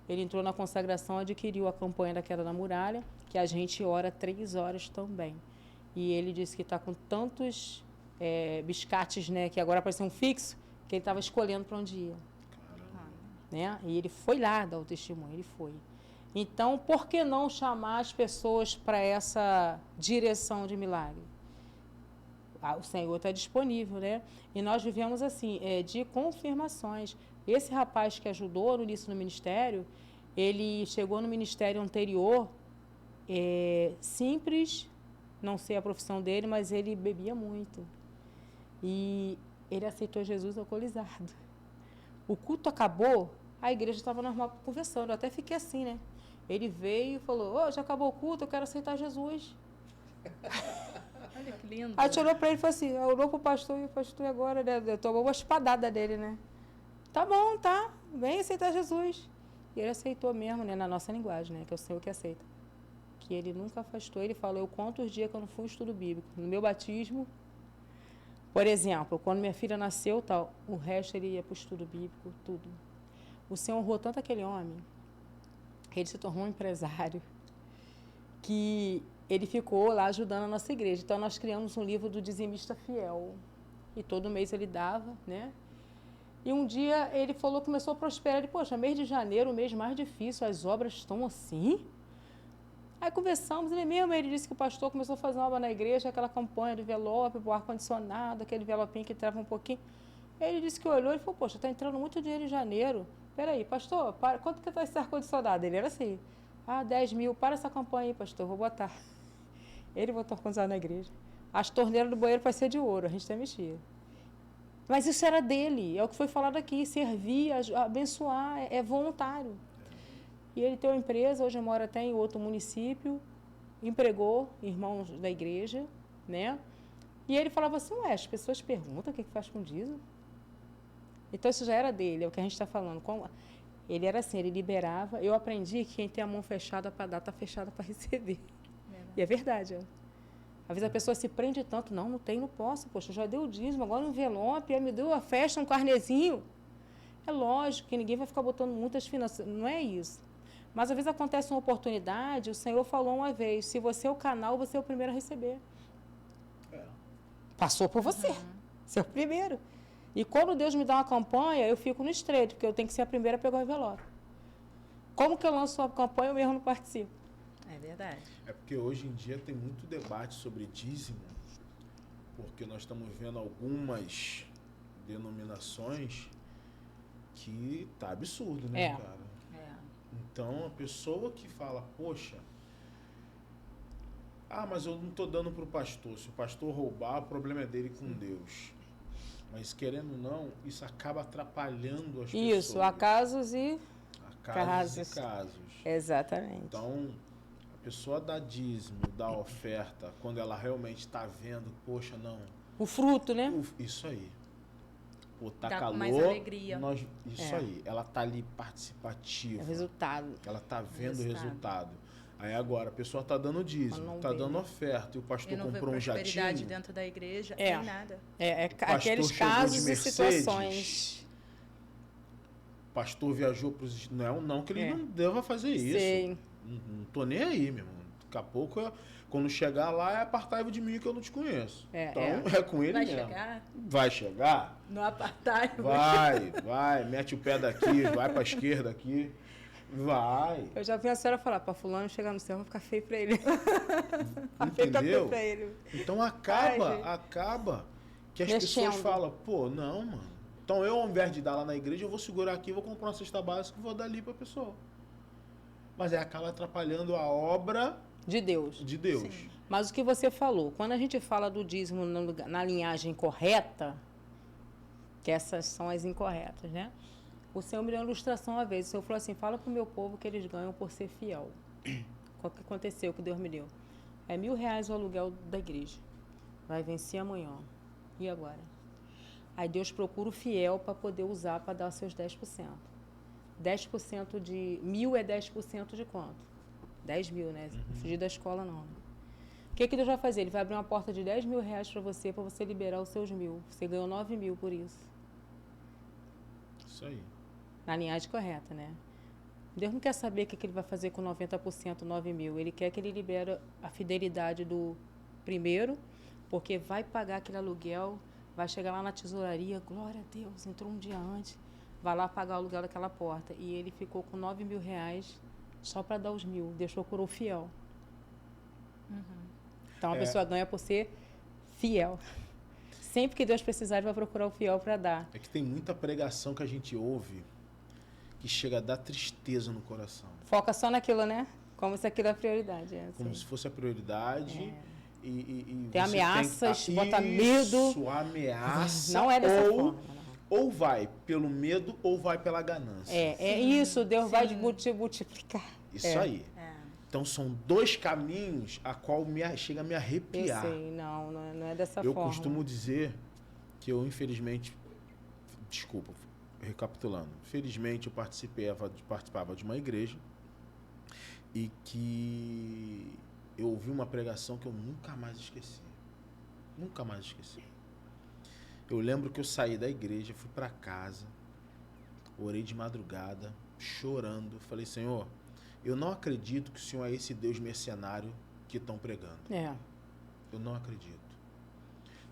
Ele entrou na consagração, adquiriu a campanha da Queda da Muralha, que a gente ora 3 horas também. E ele disse que está com tantos biscates, né, que agora apareceu um fixo, que ele estava escolhendo para onde ia. Né? E ele foi lá dar o testemunho, ele foi. Então, por que não chamar as pessoas para essa direção de milagre? O Senhor está disponível, né? E nós vivemos assim, de confirmações. Esse rapaz que ajudou no início do ministério, ele chegou no ministério anterior, simples, não sei a profissão dele, mas ele bebia muito. E ele aceitou Jesus alcoolizado. O culto acabou, a igreja estava normal conversando. Eu até fiquei assim, né? Ele veio e falou, já acabou o culto, eu quero aceitar Jesus. Olha que lindo. Aí a gente olhou para ele e falou assim, olhou para o pastor, e o pastor agora, né? Tomou uma espadada dele, né? Tá bom, tá, vem aceitar Jesus. E ele aceitou mesmo, né? Na nossa linguagem, né? Que é o Senhor que aceita. Que ele nunca afastou. Ele falou, eu conto os dias que eu não fui um estudo bíblico. No meu batismo, por exemplo, quando minha filha nasceu, tal, o resto ele ia para o estudo bíblico, tudo. O Senhor honrou tanto aquele homem, que ele se tornou um empresário, que ele ficou lá ajudando a nossa igreja. Então, nós criamos um livro do dizimista fiel. E todo mês ele dava, né? E um dia ele falou, começou a prosperar. Ele, poxa, mês de janeiro, o mês mais difícil, as obras estão assim? Aí conversamos, ele disse que o pastor começou a fazer uma obra na igreja, aquela campanha do envelope, o ar-condicionado, aquele envelopinho que trava um pouquinho. Ele disse que olhou e falou, poxa, está entrando muito dinheiro em janeiro. Peraí, pastor, quanto que está esse ar-condicionado? Ele era assim, 10 mil, para essa campanha aí, pastor, vou botar. Ele botou ar-condicionado na igreja. As torneiras do banheiro vai ser de ouro, a gente tem mexido. Mas isso era dele, é o que foi falado aqui, servir, abençoar, é voluntário. E ele tem uma empresa, hoje mora até em outro município, empregou irmãos da igreja, né? E ele falava assim, as pessoas perguntam o que faz com diesel. Então, isso já era dele, é o que a gente está falando. Ele era assim, ele liberava. Eu aprendi que quem tem a mão fechada para dar, está fechada para receber. E é verdade, Às vezes a pessoa se prende tanto, não tenho, não posso, poxa, já deu o dízimo, agora um envelope, me deu a festa, um carnezinho. É lógico que ninguém vai ficar botando muitas finanças, não é isso. Mas às vezes acontece uma oportunidade, o Senhor falou uma vez, se você é o canal, você é o primeiro a receber. Passou por você, você é o primeiro. E quando Deus me dá uma campanha, eu fico no estreito, porque eu tenho que ser a primeira a pegar o envelope. Como que eu lanço uma campanha, eu mesmo não participo. É verdade. É porque hoje em dia tem muito debate sobre dízimo, porque nós estamos vendo algumas denominações que tá absurdo, né, cara? Então, a pessoa que fala, poxa, mas eu não tô dando pro pastor. Se o pastor roubar, o problema é dele com Deus. Mas, querendo ou não, isso acaba atrapalhando as pessoas. Isso, há casos e casos. Exatamente. Então, a pessoa dá dízimo, dá oferta, quando ela realmente está vendo, poxa, não. O fruto, né? Isso aí. Pô, tá dá calor, com mais alegria. Isso aí. Ela tá ali participativa. É o resultado. Ela tá vendo o resultado. Aí agora, a pessoa tá dando dízimo, Não tá vê, dando né? oferta, e o pastor E não vê comprou um prosperidade jatinho. dentro da igreja, É. nem nada. pastor Aqueles chegou de casos e Mercedes. situações. O pastor viajou pros... Não que ele É. não deva fazer isso. Sei. Não tô nem aí, meu irmão. Daqui a pouco, quando chegar lá, é apartai-vos de mim que eu não te conheço. É, então, é. é com ele Vai mesmo. chegar Vai chegar? no apartheid. Vai, mete o pé daqui, vai pra esquerda aqui. Vai. Eu já vi a senhora falar, pra fulano chegar no céu, vai ficar feio pra ele. Vai ficar feio Entendeu? pra ele. Então Ai, acaba que as pessoas Mexendo. falam, pô, não, mano. Então eu, ao invés de dar lá na igreja, eu vou segurar aqui, vou comprar uma cesta básica e vou dar ali pra pessoa. Mas aí acaba atrapalhando a obra De Deus. de Deus. Sim. Mas o que você falou, quando a gente fala do dízimo na linhagem correta, que essas são as incorretas, né? O Senhor me deu uma ilustração uma vez. O Senhor falou assim, fala pro meu povo que eles ganham por ser fiel. O que aconteceu, que Deus me deu? É R$1.000 o aluguel da igreja. Vai vencer amanhã. E agora? Aí Deus procura o fiel para poder usar para dar os seus 10%. 10% de... 1.000 é 10% de quanto? 10 mil, né? Não fugir da escola, não. O que Deus vai fazer? Ele vai abrir uma porta de R$10.000 para você liberar os seus 1.000. Você ganhou 9.000 por isso. Isso aí. Na linhagem correta, né? Deus não quer saber o que ele vai fazer com 90%, 9.000. Ele quer que ele libere a fidelidade do primeiro, porque vai pagar aquele aluguel, vai chegar lá na tesouraria, glória a Deus, entrou um dia antes, vai lá pagar o aluguel daquela porta. E ele ficou com R$9.000 só para dar os 1.000. Deus procurou fiel. Então a pessoa ganha por ser fiel. Sempre que Deus precisar, ele vai procurar o fiel para dar. É que tem muita pregação que a gente ouve que chega a dar tristeza no coração. Foca só naquilo, né? Como se aquilo é prioridade. É, Como assim. se fosse a prioridade. E Tem você ameaças, bota medo. Isso, ameaça. Não é dessa ou, forma. Não. Ou vai pelo medo ou vai pela ganância. É isso, Deus vai Sim. multiplicar. Isso É. aí. É. Então são dois caminhos a qual chega a me Eu arrepiar. sei, não é dessa Eu forma. costumo dizer que eu, infelizmente, desculpa, recapitulando, felizmente eu participava de uma igreja e que eu ouvi uma pregação que eu nunca mais esqueci. Nunca mais esqueci. Eu lembro que eu saí da igreja, fui para casa, orei de madrugada, chorando, falei, Senhor, eu não acredito que o Senhor é esse Deus mercenário que estão pregando. É. Eu não acredito.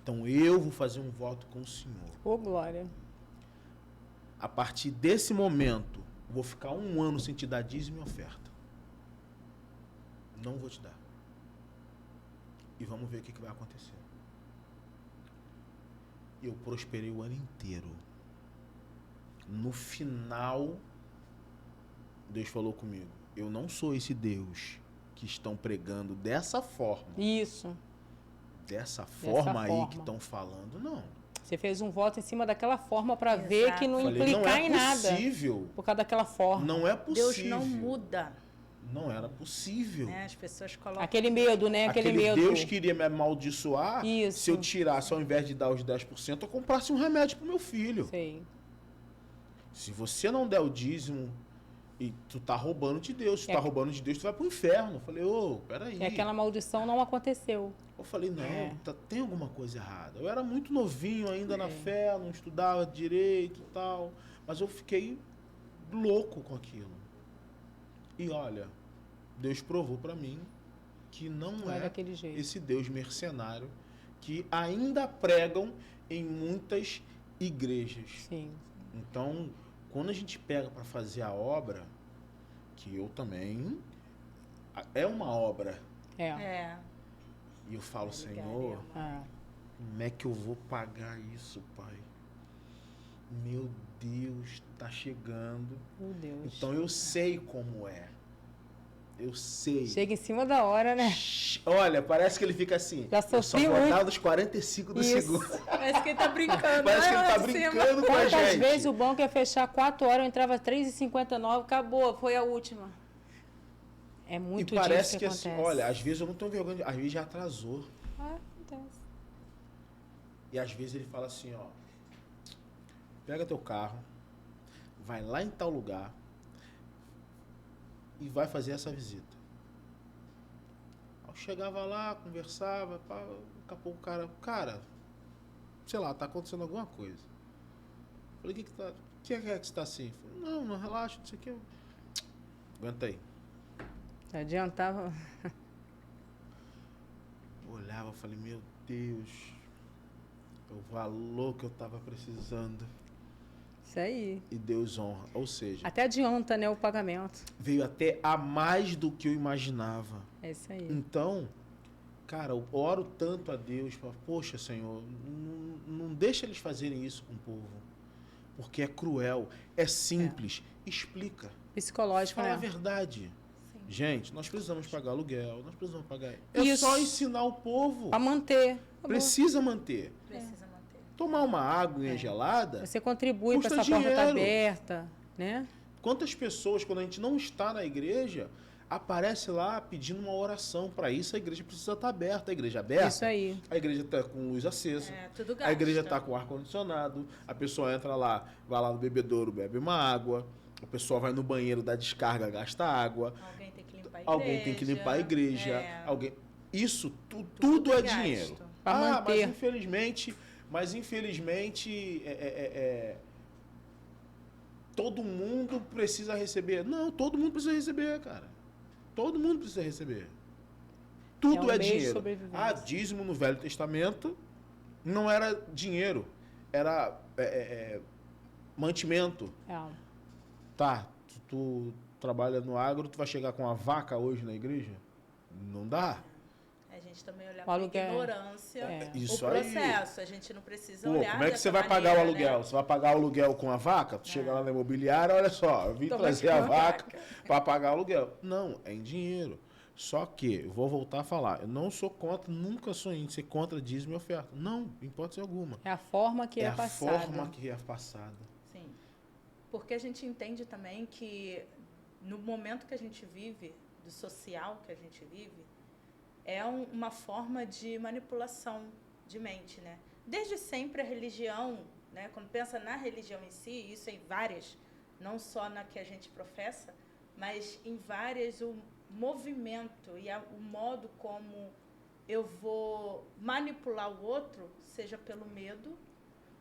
Então eu vou fazer um voto com o Senhor. Ô, glória. A partir desse momento, vou ficar 1 ano sem te dar dízimo e oferta. Não vou te dar. E vamos ver o que vai acontecer. Eu prosperei o ano inteiro. No final, Deus falou comigo, eu não sou esse Deus que estão pregando dessa forma. Isso. Dessa forma aí forma. que estão falando, não. Você fez um voto em cima daquela forma para Exato. ver que não Falei, implicar não é em nada. possível. Por causa daquela forma. Não é possível. Deus não muda. Não era possível. Né? As pessoas colocam... Aquele medo, né? Aquele medo. Deus queria me amaldiçoar. Isso. Se eu tirasse, ao invés de dar os 10%, eu comprasse um remédio pro meu filho. Sei. Se você não der o dízimo e tu tá roubando de Deus, se tu É. tá roubando de Deus, tu vai pro inferno. Eu falei, peraí. E aquela maldição não aconteceu. Eu falei, não, É. tem alguma coisa errada. Eu era muito novinho ainda na É. fé, não estudava direito e tal. Mas eu fiquei louco com aquilo. E olha, Deus provou pra mim que não É é daquele jeito. esse Deus mercenário que ainda pregam em muitas igrejas. Sim. Então, quando a gente pega para fazer a obra, que eu também é uma obra, É. É. e eu falo, Tá ligado, Senhor, É. como é que eu vou pagar isso, Pai? Meu Deus, tá chegando. Meu Deus. Então eu sei como é. Eu sei. Chega em cima da hora, né? Olha, parece que ele fica assim. Já eu só sofri vou muito. dar dos 45 do Isso. segundo. Parece que ele tá brincando. Parece que ele lá tá de cima. brincando com a Quantas gente. vezes o banco ia fechar 4 horas, eu entrava 3h59, acabou, foi a última. É muito E parece disso que acontece. assim, olha, às vezes eu não tenho vergonha, às vezes já atrasou. Acontece. E às vezes ele fala assim, ó, pega teu carro, vai lá em tal lugar e vai fazer essa visita. Eu chegava lá, conversava, pá, daqui a pouco o cara, sei lá, tá acontecendo alguma coisa. Falei, o que é que você tá assim? Falei, não relaxa, não sei o que. Aguenta aí. Adiantava. Olhava, falei, meu Deus, o valor que eu tava precisando. Isso aí. E Deus honra. Ou seja, Até adianta, né, o pagamento. veio até a mais do que eu imaginava. É isso aí. Então, cara, eu oro tanto a Deus, falo, poxa, Senhor, não deixa eles fazerem isso com o povo. Porque é cruel, é simples. Explica. Psicológico, Fala a né? verdade. Sim. Gente, nós precisamos pagar aluguel, nós precisamos pagar. É Isso. só ensinar o povo. Pra manter. Acabou. Precisa manter. Precisa manter. Tomar uma água gelada. Você contribui para Custa essa porta estar dinheiro. aberta, né? Quantas pessoas, quando a gente não está na igreja, aparece lá pedindo uma oração. Para isso, a igreja precisa estar aberta. A igreja aberta. Isso aí. A igreja está com luz acesa. Tudo gasta. A igreja está com ar-condicionado. A pessoa entra lá, vai lá no bebedouro, bebe uma água. A pessoa vai no banheiro, dá descarga, gasta água. Alguém tem que limpar a igreja. Alguém tem que limpar a igreja. É. Isso tudo é gasto. dinheiro. Pra manter. Mas infelizmente todo mundo precisa receber. Não, todo mundo precisa receber, cara. Todo mundo precisa receber. Tudo É um meio é de dinheiro. sobrevivência. Dízimo no Velho Testamento não era dinheiro, era mantimento. É. Tá, tu trabalha no agro, tu vai chegar com uma vaca hoje na igreja? Não dá. A gente também olhar O com aluguel. ignorância Isso o aí. processo. A gente não precisa Pô, olhar como é que dessa você vai pagar o maneira, aluguel? né? Você vai pagar o aluguel com a vaca? Tu chega lá na imobiliária, olha só, eu vim Toma trazer aqui a uma vaca vaca. para pagar o aluguel. Não, é em dinheiro. Só que, eu vou voltar a falar, eu não sou contra, nunca sonhei em ser contra dízimo e oferta. Não, em hipótese alguma. É a forma que é, a passada. forma que é passada. Sim. Porque a gente entende também que no momento que a gente vive, do social que a gente vive, é uma forma de manipulação de mente, né? Desde sempre a religião, né? Quando pensa na religião em si, isso em várias, não só na que a gente professa, mas em várias, o movimento e o modo como eu vou manipular o outro, seja pelo medo,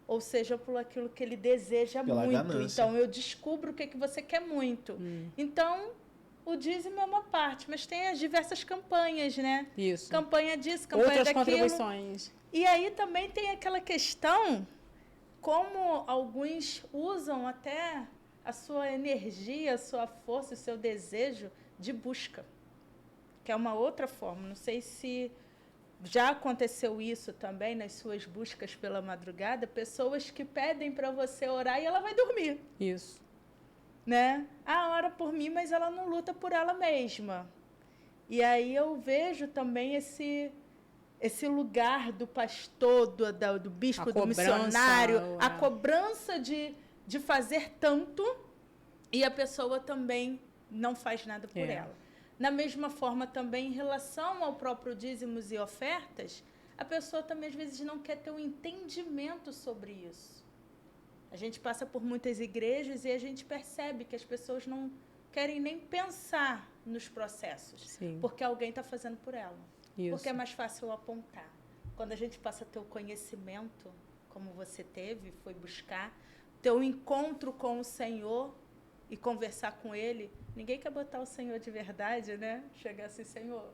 ou seja por aquilo que ele deseja Pela muito. ganância. Então, eu descubro o que você quer muito. Então, o dízimo é uma parte, mas tem as diversas campanhas, né? Isso. Campanha disso, campanha Outras daquilo. contribuições. E aí também tem aquela questão, como alguns usam até a sua energia, a sua força, o seu desejo de busca, que é uma outra forma. Não sei se já aconteceu isso também nas suas buscas pela madrugada, pessoas que pedem para você orar e ela vai dormir, Isso. né? Ah, ora por mim, mas ela não luta por ela mesma. E aí eu vejo também esse lugar do pastor, do bispo, A do cobrança, missionário, a a- cobrança de fazer tanto e a pessoa também não faz nada por ela. Da mesma forma também, em relação ao próprio dízimos e ofertas, a pessoa também às vezes não quer ter um entendimento sobre isso. A gente passa por muitas igrejas e a gente percebe que as pessoas não querem nem pensar nos processos, Sim. porque alguém está fazendo por ela. Isso. Porque é mais fácil apontar. Quando a gente passa a ter o conhecimento, como você teve, foi buscar, ter um encontro com o Senhor e conversar com Ele, ninguém quer botar o Senhor de verdade, né? Chegar assim, Senhor,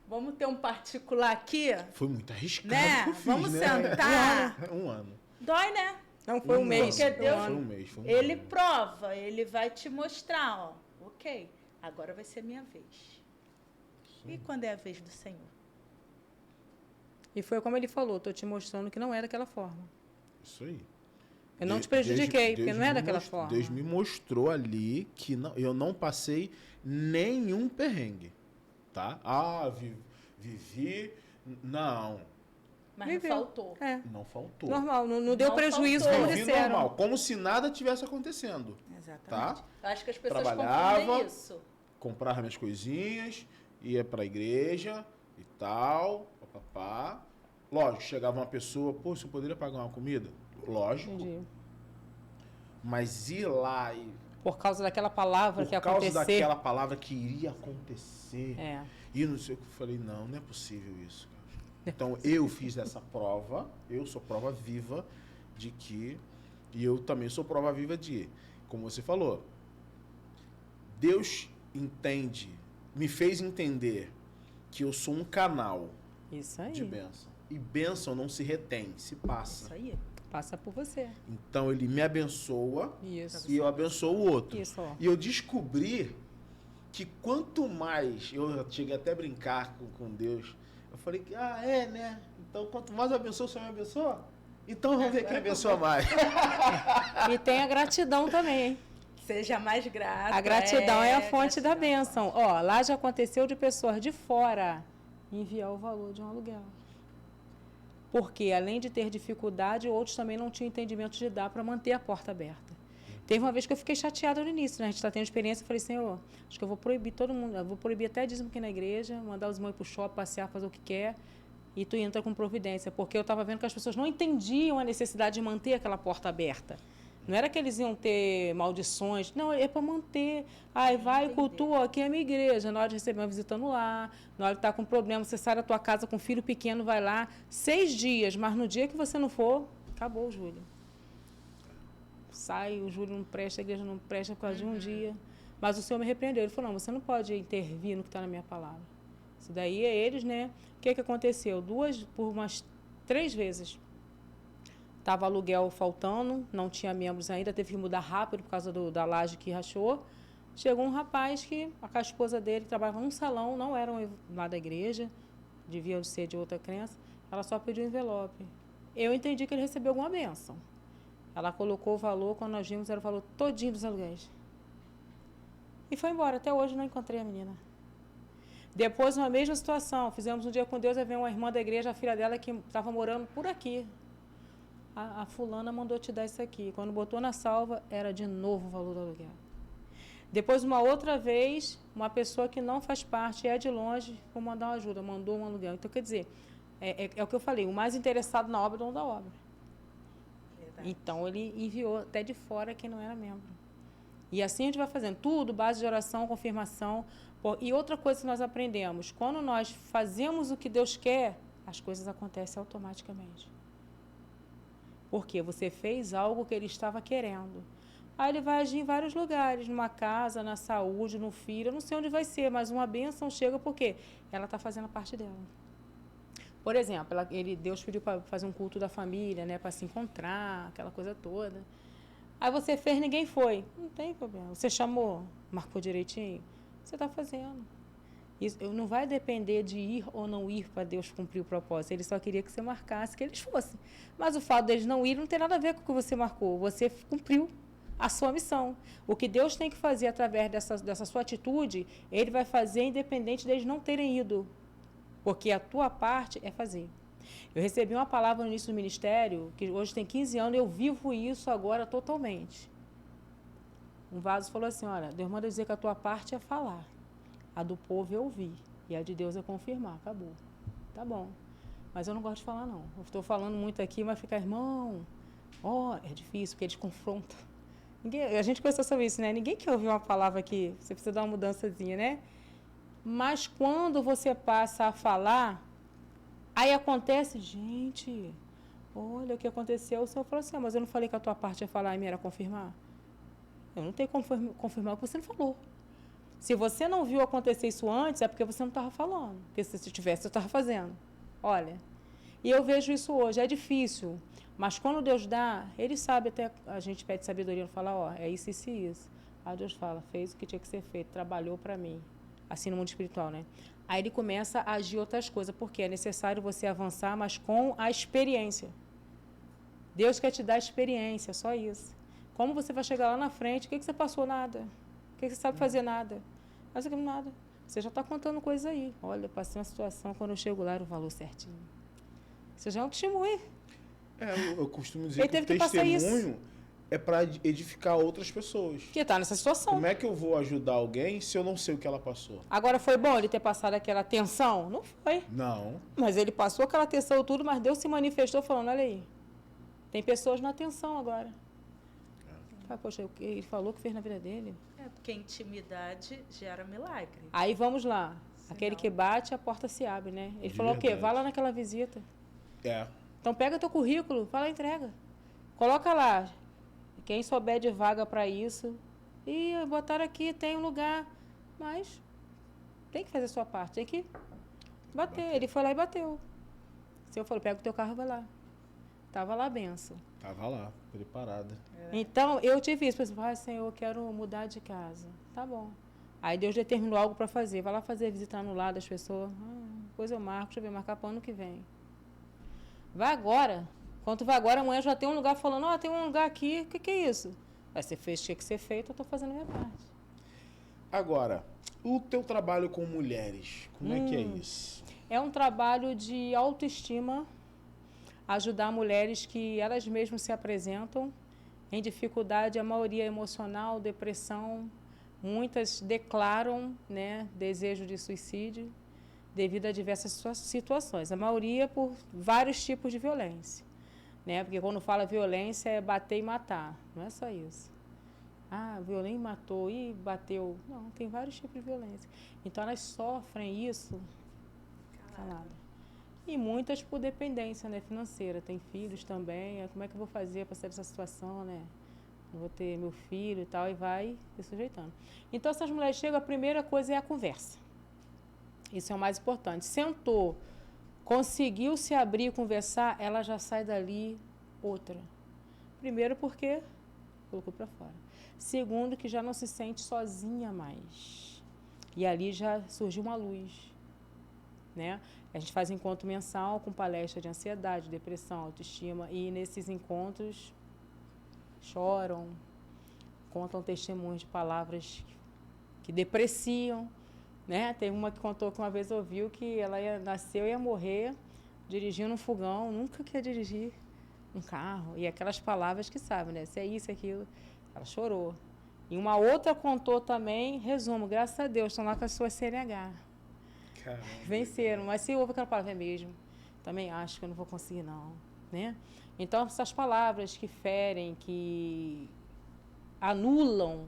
vamos ter um particular aqui, Foi muito arriscado né? que eu fiz, Vamos né? sentar. Um ano. Dói, né? Não foi um mês. Porque Deus- Foi um mês. Foi um Ele ano. prova, ele vai te mostrar, ó, ok, agora vai ser minha vez. E quando é a vez do Senhor? E foi como ele falou, estou te mostrando que não é daquela forma. Isso aí. Eu não te prejudiquei, porque não é me daquela most- forma. Deus me mostrou ali que eu não passei nenhum perrengue, tá? Ah, vivi... Não, Mas Viveu. não faltou. É, não faltou. normal, não deu Não prejuízo faltou. como Vivi disseram. normal, como se nada tivesse acontecendo. Exatamente. Tá? Eu acho que as pessoas Trabalhava. confundem isso. Comprava minhas coisinhas, ia pra igreja e tal, papapá. Lógico, chegava uma pessoa, pô, você poderia pagar uma comida? Lógico. Entendi. Mas ir lá e Por causa daquela palavra que ia acontecer. Por causa daquela palavra que iria acontecer. É. E não sei o que eu falei, não é possível isso, cara. Então, eu fiz essa prova, eu sou prova viva de que... E eu também sou prova viva de... Como você falou, Deus entende, me fez entender que eu sou um canal Isso aí. de bênção. E bênção não se retém, se passa. Isso aí. Passa por você. Então, ele me abençoa Isso. e eu abençoo o outro. Isso, ó. E eu descobri que quanto mais... Eu cheguei até a brincar com Deus. Eu falei que, né? Então, quanto mais eu abençoo, o Senhor me abençoa? Então, vamos ver quem abençoa mais. E tem a gratidão também, hein? Seja mais grato. A gratidão é a fonte da gratidão. bênção. Ó, lá já aconteceu de pessoas de fora enviar o valor de um aluguel. Porque, além de ter dificuldade, outros também não tinham entendimento de dar para manter a porta aberta. Teve uma vez que eu fiquei chateada no início, né? A gente está tendo experiência, eu falei, Senhor, acho que eu vou proibir todo mundo, eu vou proibir até dízimo aqui na igreja, mandar os irmãos ir para o shopping, passear, fazer o que quer, e tu entra com providência. Porque eu estava vendo que as pessoas não entendiam a necessidade de manter aquela porta aberta. Não era que eles iam ter maldições, não, é para manter. Ai, vai, cultua, aqui é a minha igreja. Na hora de receber uma visita no lar, na hora de estar com problema, você sai da tua casa com um filho pequeno, vai lá, 6 dias, mas no dia que você não for, acabou, Júlio. Sai, o Júlio não presta, a igreja não presta por causa de um dia. Mas o Senhor me repreendeu. Ele falou, não, você não pode intervir no que está na minha palavra. Isso daí é eles, né? O que aconteceu? Por umas 3 vezes. Estava aluguel faltando, não tinha membros ainda, teve que mudar rápido por causa da laje que rachou. Chegou um rapaz que a esposa dele trabalhava num salão, não eram lá da igreja, deviam ser de outra crença, ela só pediu envelope. Eu entendi que ele recebeu alguma bênção. Ela colocou o valor, quando nós vimos, era o valor todinho dos aluguéis. E foi embora. Até hoje não encontrei a menina. Depois, na mesma situação, fizemos um dia com Deus, aí veio uma irmã da igreja, a filha dela, que estava morando por aqui. A fulana mandou te dar isso aqui. Quando botou na salva, era de novo o valor do aluguel. Depois, uma outra vez, uma pessoa que não faz parte, é de longe, vou mandar uma ajuda, mandou um aluguel. Então, quer dizer, é o que eu falei, o mais interessado na obra é o dono da obra. Verdade. Então, ele enviou até de fora quem não era membro. E assim a gente vai fazendo tudo, base de oração, confirmação. E outra coisa que nós aprendemos, quando nós fazemos o que Deus quer, as coisas acontecem automaticamente. Porque você fez algo que ele estava querendo. Aí ele vai agir em vários lugares, numa casa, na saúde, no filho, eu não sei onde vai ser, mas uma bênção chega porque ela está fazendo a parte dela. Por exemplo, Deus pediu para fazer um culto da família, né, para se encontrar, aquela coisa toda. Aí você fez, ninguém foi. Não tem problema. Você chamou, marcou direitinho, você está fazendo. Isso não vai depender de ir ou não ir para Deus cumprir o propósito. Ele só queria que você marcasse, que eles fossem. Mas o fato deles não ir não tem nada a ver com o que você marcou. Você cumpriu a sua missão. O que Deus tem que fazer através dessa sua atitude, Ele vai fazer independente deles não terem ido. Porque a tua parte é fazer. Eu recebi uma palavra no início do ministério, que hoje tem 15 anos, eu vivo isso agora totalmente. Um vaso falou assim, olha, Deus manda dizer que a tua parte é falar. A do povo é ouvir. E a de Deus é confirmar. Acabou. Tá bom. Mas eu não gosto de falar, não. Eu estou falando muito aqui, mas fica, irmão, é difícil, porque eles confrontam. A gente conversou sobre isso, né? Ninguém quer ouvir uma palavra aqui. Você precisa dar uma mudançazinha, né? Mas quando você passa a falar, aí acontece, gente, olha o que aconteceu. O Senhor falou assim, mas eu não falei que a tua parte é falar e a minha era confirmar? Eu não tenho como confirmar o que você não falou. Se você não viu acontecer isso antes, é porque você não estava falando. Porque se tivesse, eu estava fazendo. Olha, e eu vejo isso hoje. É difícil, mas quando Deus dá, Ele sabe, até a gente pede sabedoria, fala, é isso, isso e isso. Aí Deus fala, fez o que tinha que ser feito, trabalhou para mim. Assim no mundo espiritual, né? Aí Ele começa a agir outras coisas, porque é necessário você avançar, mas com a experiência. Deus quer te dar experiência, só isso. Como você vai chegar lá na frente, o que você passou? Nada. O que você sabe fazer? Nada. Mas aqui nada. Você já está contando coisa aí. Olha, passei uma situação, quando eu chego lá, era o valor certinho. Você já é um testemunho. Eu costumo dizer Ele que o teve que passar testemunho é para edificar outras pessoas. Que está nessa situação. Como é que eu vou ajudar alguém se eu não sei o que ela passou? Agora, foi bom ele ter passado aquela tensão? Não foi. Não. Mas ele passou aquela tensão tudo, mas Deus se manifestou falando, olha aí, tem pessoas na tensão agora. Fala, poxa, ele falou que fez na vida dele. É, porque intimidade gera milagre. Aí vamos lá. Aquele Senão- que bate, a porta se abre, né? Ele De falou o quê? verdade. Vai lá naquela visita. É. Então pega teu currículo, vai lá e entrega. Coloca lá. Quem souber de vaga para isso. E botaram aqui, tem um lugar. Mas tem que fazer a sua parte, tem que bater. Ele foi lá e bateu. O senhor falou, pega o teu carro e vai lá. Tava lá a benção. Tava lá, preparada. Então, eu tive isso. Pensei, ai, Senhor, eu quero mudar de casa. Tá bom. Aí Deus determinou algo para fazer. Vai lá fazer a visita no lar das pessoas. Depois eu marco, deixa eu ver, marcar para o ano que vem. Vai agora. Quando tu vai agora, amanhã já tem um lugar falando, tem um lugar aqui, o que é isso? Aí você fez o que tinha que ser feito, eu estou fazendo a minha parte. Agora, o teu trabalho com mulheres, como é que é isso? É um trabalho de autoestima, ajudar mulheres que elas mesmas se apresentam em dificuldade, a maioria emocional, depressão. Muitas declaram, né, desejo de suicídio devido a diversas situações. A maioria por vários tipos de violência. Né? Porque quando fala violência é bater e matar. Não é só isso. Violei e matou e bateu. Não, tem vários tipos de violência. Então elas sofrem isso calada. E muitas por dependência, né, financeira. Tem filhos também. Como é que eu vou fazer para sair dessa situação, né? Não vou ter meu filho e tal, e vai se sujeitando. Então, essas mulheres chegam, a primeira coisa é a conversa. Isso é o mais importante. Sentou, conseguiu se abrir e conversar, ela já sai dali outra. Primeiro, porque colocou para fora. Segundo, que já não se sente sozinha mais. E ali já surgiu uma luz. Né? A gente faz encontro mensal com palestra de ansiedade, depressão, autoestima, e nesses encontros choram, contam testemunhos de palavras que depreciam, né? Tem uma que contou que uma vez ouviu que ela nasceu e ia morrer dirigindo um fogão, nunca quer dirigir um carro, e aquelas palavras que sabe, né? Se é isso, aquilo, ela chorou. E uma outra contou também, resumo, graças a Deus, estão lá com a sua CNH. Caramba. Venceram, mas se ouve aquela palavra, é mesmo, também acho que eu não vou conseguir não, né? Então, essas palavras que ferem, que anulam,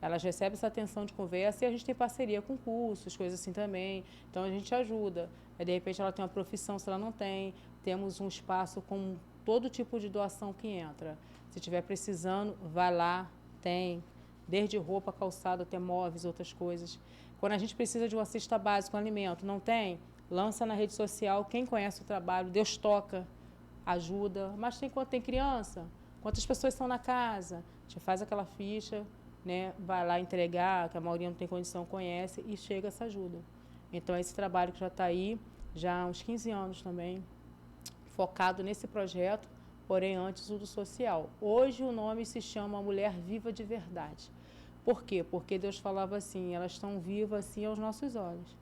elas recebem essa atenção de conversa e a gente tem parceria com cursos, coisas assim também. Então, a gente ajuda. Aí, de repente, ela tem uma profissão, se ela não tem, temos um espaço com todo tipo de doação que entra. Se estiver precisando, vai lá, tem, desde roupa, calçado, até móveis, outras coisas. Quando a gente precisa de uma cesta básica, um alimento, não tem? Lança na rede social, quem conhece o trabalho, Deus toca, ajuda. Mas tem criança? Quantas pessoas estão na casa? A gente faz aquela ficha, né? Vai lá entregar, que a maioria não tem condição, conhece, e chega essa ajuda. Então, esse trabalho que já está aí, já há uns 15 anos também, focado nesse projeto, porém antes o do social. Hoje o nome se chama Mulher Viva de Verdade. Por quê? Porque Deus falava assim, elas estão vivas assim aos nossos olhos.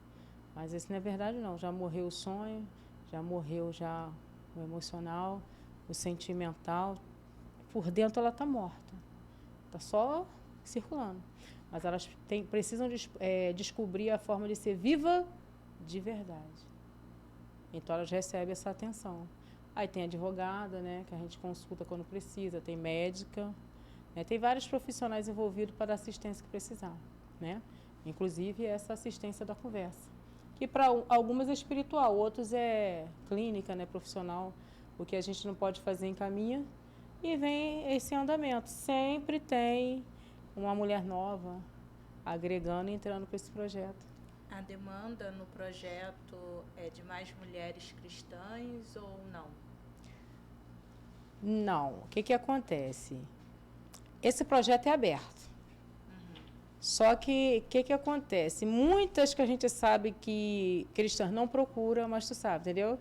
Mas isso não é verdade não, já morreu o sonho, já morreu já o emocional, o sentimental. Por dentro ela está morta, está só circulando. Mas elas precisam descobrir a forma de ser viva de verdade. Então elas recebem essa atenção. Aí tem advogada, né, que a gente consulta quando precisa, tem médica, né, tem vários profissionais envolvidos para dar assistência que precisar, né? Inclusive essa assistência da conversa, que para algumas é espiritual, outros é clínica, né, profissional. O que a gente não pode fazer encaminha e vem esse andamento. Sempre tem uma mulher nova agregando e entrando para esse projeto. A demanda no projeto é de mais mulheres cristãs ou não? Não. O que acontece? Esse projeto é aberto. Só que o que acontece? Muitas que a gente sabe que cristãs não procuram, mas tu sabe, entendeu?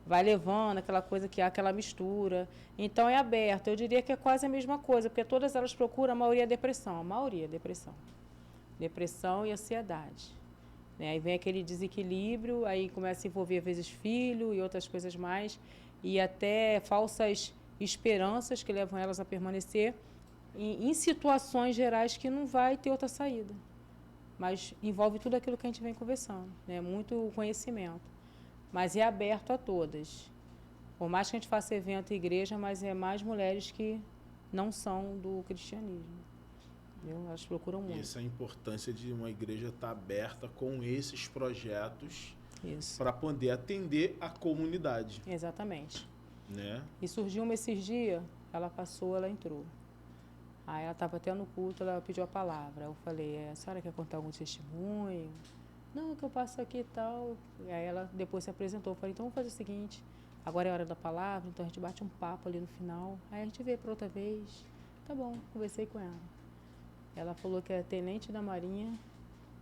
Vai levando aquela coisa que há aquela mistura. Então é aberto. Eu diria que é quase a mesma coisa, porque todas elas procuram, a maioria é depressão. A maioria é depressão. Depressão e ansiedade. Aí vem aquele desequilíbrio, aí começa a envolver, às vezes, filho e outras coisas mais, e até falsas esperanças que levam elas a permanecer em situações gerais que não vai ter outra saída. Mas envolve tudo aquilo que a gente vem conversando, né? Muito conhecimento. Mas é aberto a todas. Por mais que a gente faça evento e igreja, mas é mais mulheres que não são do cristianismo. Entendeu? Elas procuram muito. Essa é a importância de uma igreja estar aberta com esses projetos Isso. para poder atender a comunidade, Exatamente. né? E surgiu uma esses dias, ela passou, ela entrou. Aí ela estava até no culto, ela pediu a palavra. Eu falei, a senhora quer contar algum testemunho? Não, que eu passo aqui e tal. E aí ela depois se apresentou. Eu falei, então vamos fazer o seguinte, agora é a hora da palavra, então a gente bate um papo ali no final. Aí a gente vê para outra vez. Tá bom, conversei com ela. Ela falou que é tenente da Marinha,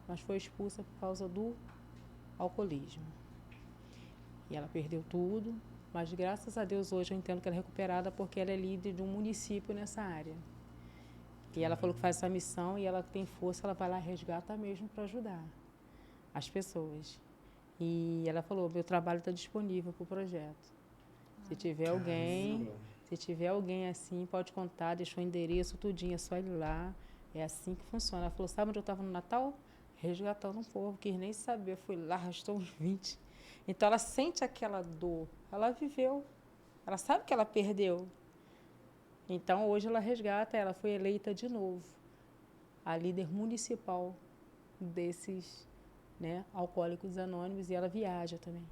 mas foi expulsa por causa do alcoolismo. E ela perdeu tudo, mas graças a Deus hoje eu entendo que ela é recuperada porque ela é líder de um município nessa área. E ela falou que faz essa missão e ela tem força, ela vai lá e resgata mesmo para ajudar as pessoas. E ela falou, meu trabalho está disponível para o projeto. Se tiver alguém, assim, pode contar, deixou o endereço, tudinho, é só ir lá. É assim que funciona. Ela falou, sabe onde eu estava no Natal? Resgatando um povo, quis nem saber. Eu fui lá, arrastou uns 20. Então, ela sente aquela dor. Ela viveu. Ela sabe que ela perdeu. Então, hoje ela resgata. Ela foi eleita de novo a líder municipal desses, né, alcoólicos anônimos. E ela viaja também.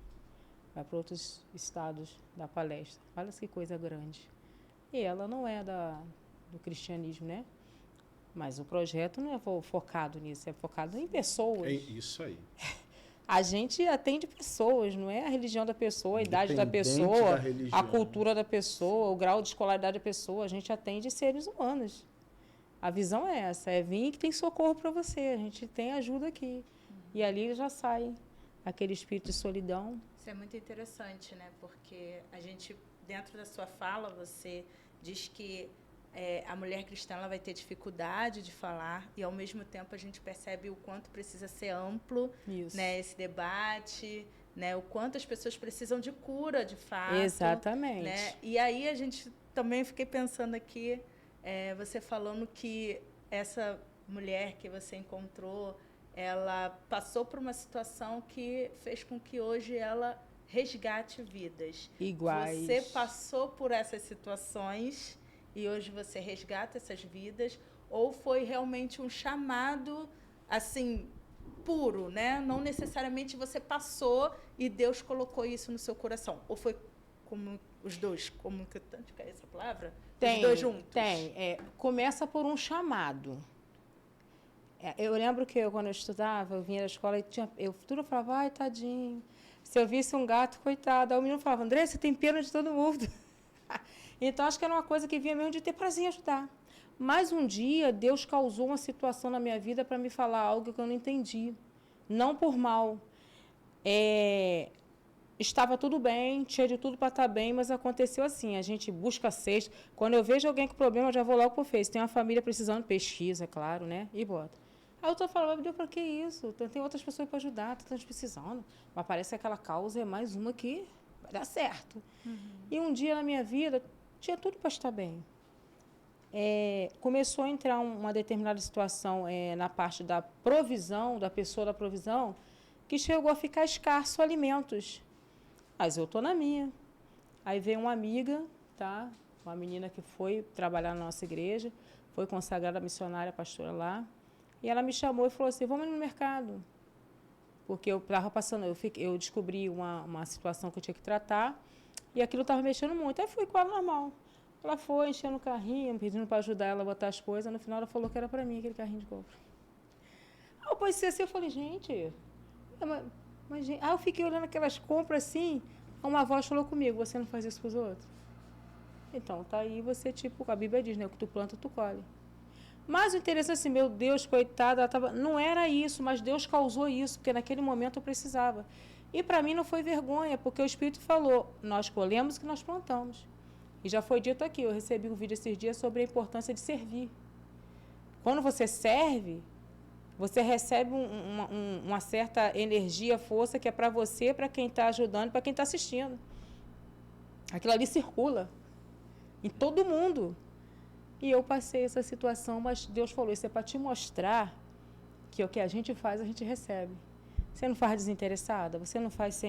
Vai para outros estados da palestra. Olha que coisa grande. E ela não é do cristianismo, né? Mas o projeto não é focado nisso, é focado em pessoas. É isso aí. A gente atende pessoas, não é a religião da pessoa, a idade da pessoa, a cultura da pessoa, o grau de escolaridade da pessoa. A gente atende seres humanos. A visão é essa, é vir que tem socorro para você, a gente tem ajuda aqui. E ali já sai aquele espírito de solidão. Isso é muito interessante, né? Porque a gente, dentro da sua fala, você diz que a mulher cristã ela vai ter dificuldade de falar e, ao mesmo tempo, a gente percebe o quanto precisa ser amplo, né, esse debate, né, o quanto as pessoas precisam de cura, de fato. Exatamente. Né? E aí a gente também fiquei pensando aqui, você falando que essa mulher que você encontrou, ela passou por uma situação que fez com que hoje ela resgate vidas. Iguais. Você passou por essas situações e hoje você resgata essas vidas, ou foi realmente um chamado, assim, puro, né? Não necessariamente você passou e Deus colocou isso no seu coração. Ou foi como os dois, comunicante, que é essa palavra? Os dois juntos? Tem. Começa por um chamado. Eu lembro que quando eu estudava, eu vinha da escola e tudo eu falava, ai, tadinho. Se eu visse um gato, coitado. Aí o menino falava, André, você tem pena de todo mundo. Então, acho que era uma coisa que vinha mesmo de ter prazer em ajudar. Mas um dia, Deus causou uma situação na minha vida para me falar algo que eu não entendi. Não por mal. Estava tudo bem, tinha de tudo para estar bem, mas aconteceu assim, a gente busca cesta. Quando eu vejo alguém com problema, eu já vou logo para o Face. Tem uma família precisando, pesquisa, claro, né? E bota. Aí eu estou falando, Deus, para que isso? Tem outras pessoas para ajudar, tem tantos precisando. Mas parece que aquela causa é mais uma que vai dar certo. E um dia na minha vida, tinha tudo para estar bem. Começou a entrar uma determinada situação na parte da provisão, da pessoa da provisão, que chegou a ficar escasso alimentos. Mas eu estou na minha. Aí veio uma amiga, tá? Uma menina que foi trabalhar na nossa igreja, foi consagrada missionária, pastora lá, e ela me chamou e falou assim, vamos no mercado. Porque eu estava passando, eu descobri uma situação que eu tinha que tratar, e aquilo estava mexendo muito. Aí fui com ela normal. Ela foi enchendo o carrinho, pedindo para ajudar ela a botar as coisas. No final, ela falou que era para mim, aquele carrinho de compra. Aí eu pensei assim, eu falei, gente... Aí eu fiquei olhando aquelas compras assim, uma voz falou comigo, você não faz isso para os outros? Então, tá aí você, tipo, a Bíblia diz, né? O que tu planta, tu colhe. Mas o interessante assim, meu Deus, coitada, ela tava... não era isso, mas Deus causou isso, porque naquele momento eu precisava. E para mim não foi vergonha, porque o Espírito falou, nós colhemos o que nós plantamos. E já foi dito aqui, eu recebi um vídeo esses dias sobre a importância de servir. Quando você serve, você recebe uma certa energia, força, que é para você, para quem está ajudando, para quem está assistindo. Aquilo ali circula em todo mundo. E eu passei essa situação, mas Deus falou, isso é para te mostrar que o que a gente faz, a gente recebe. Você não faz desinteressada, você não faz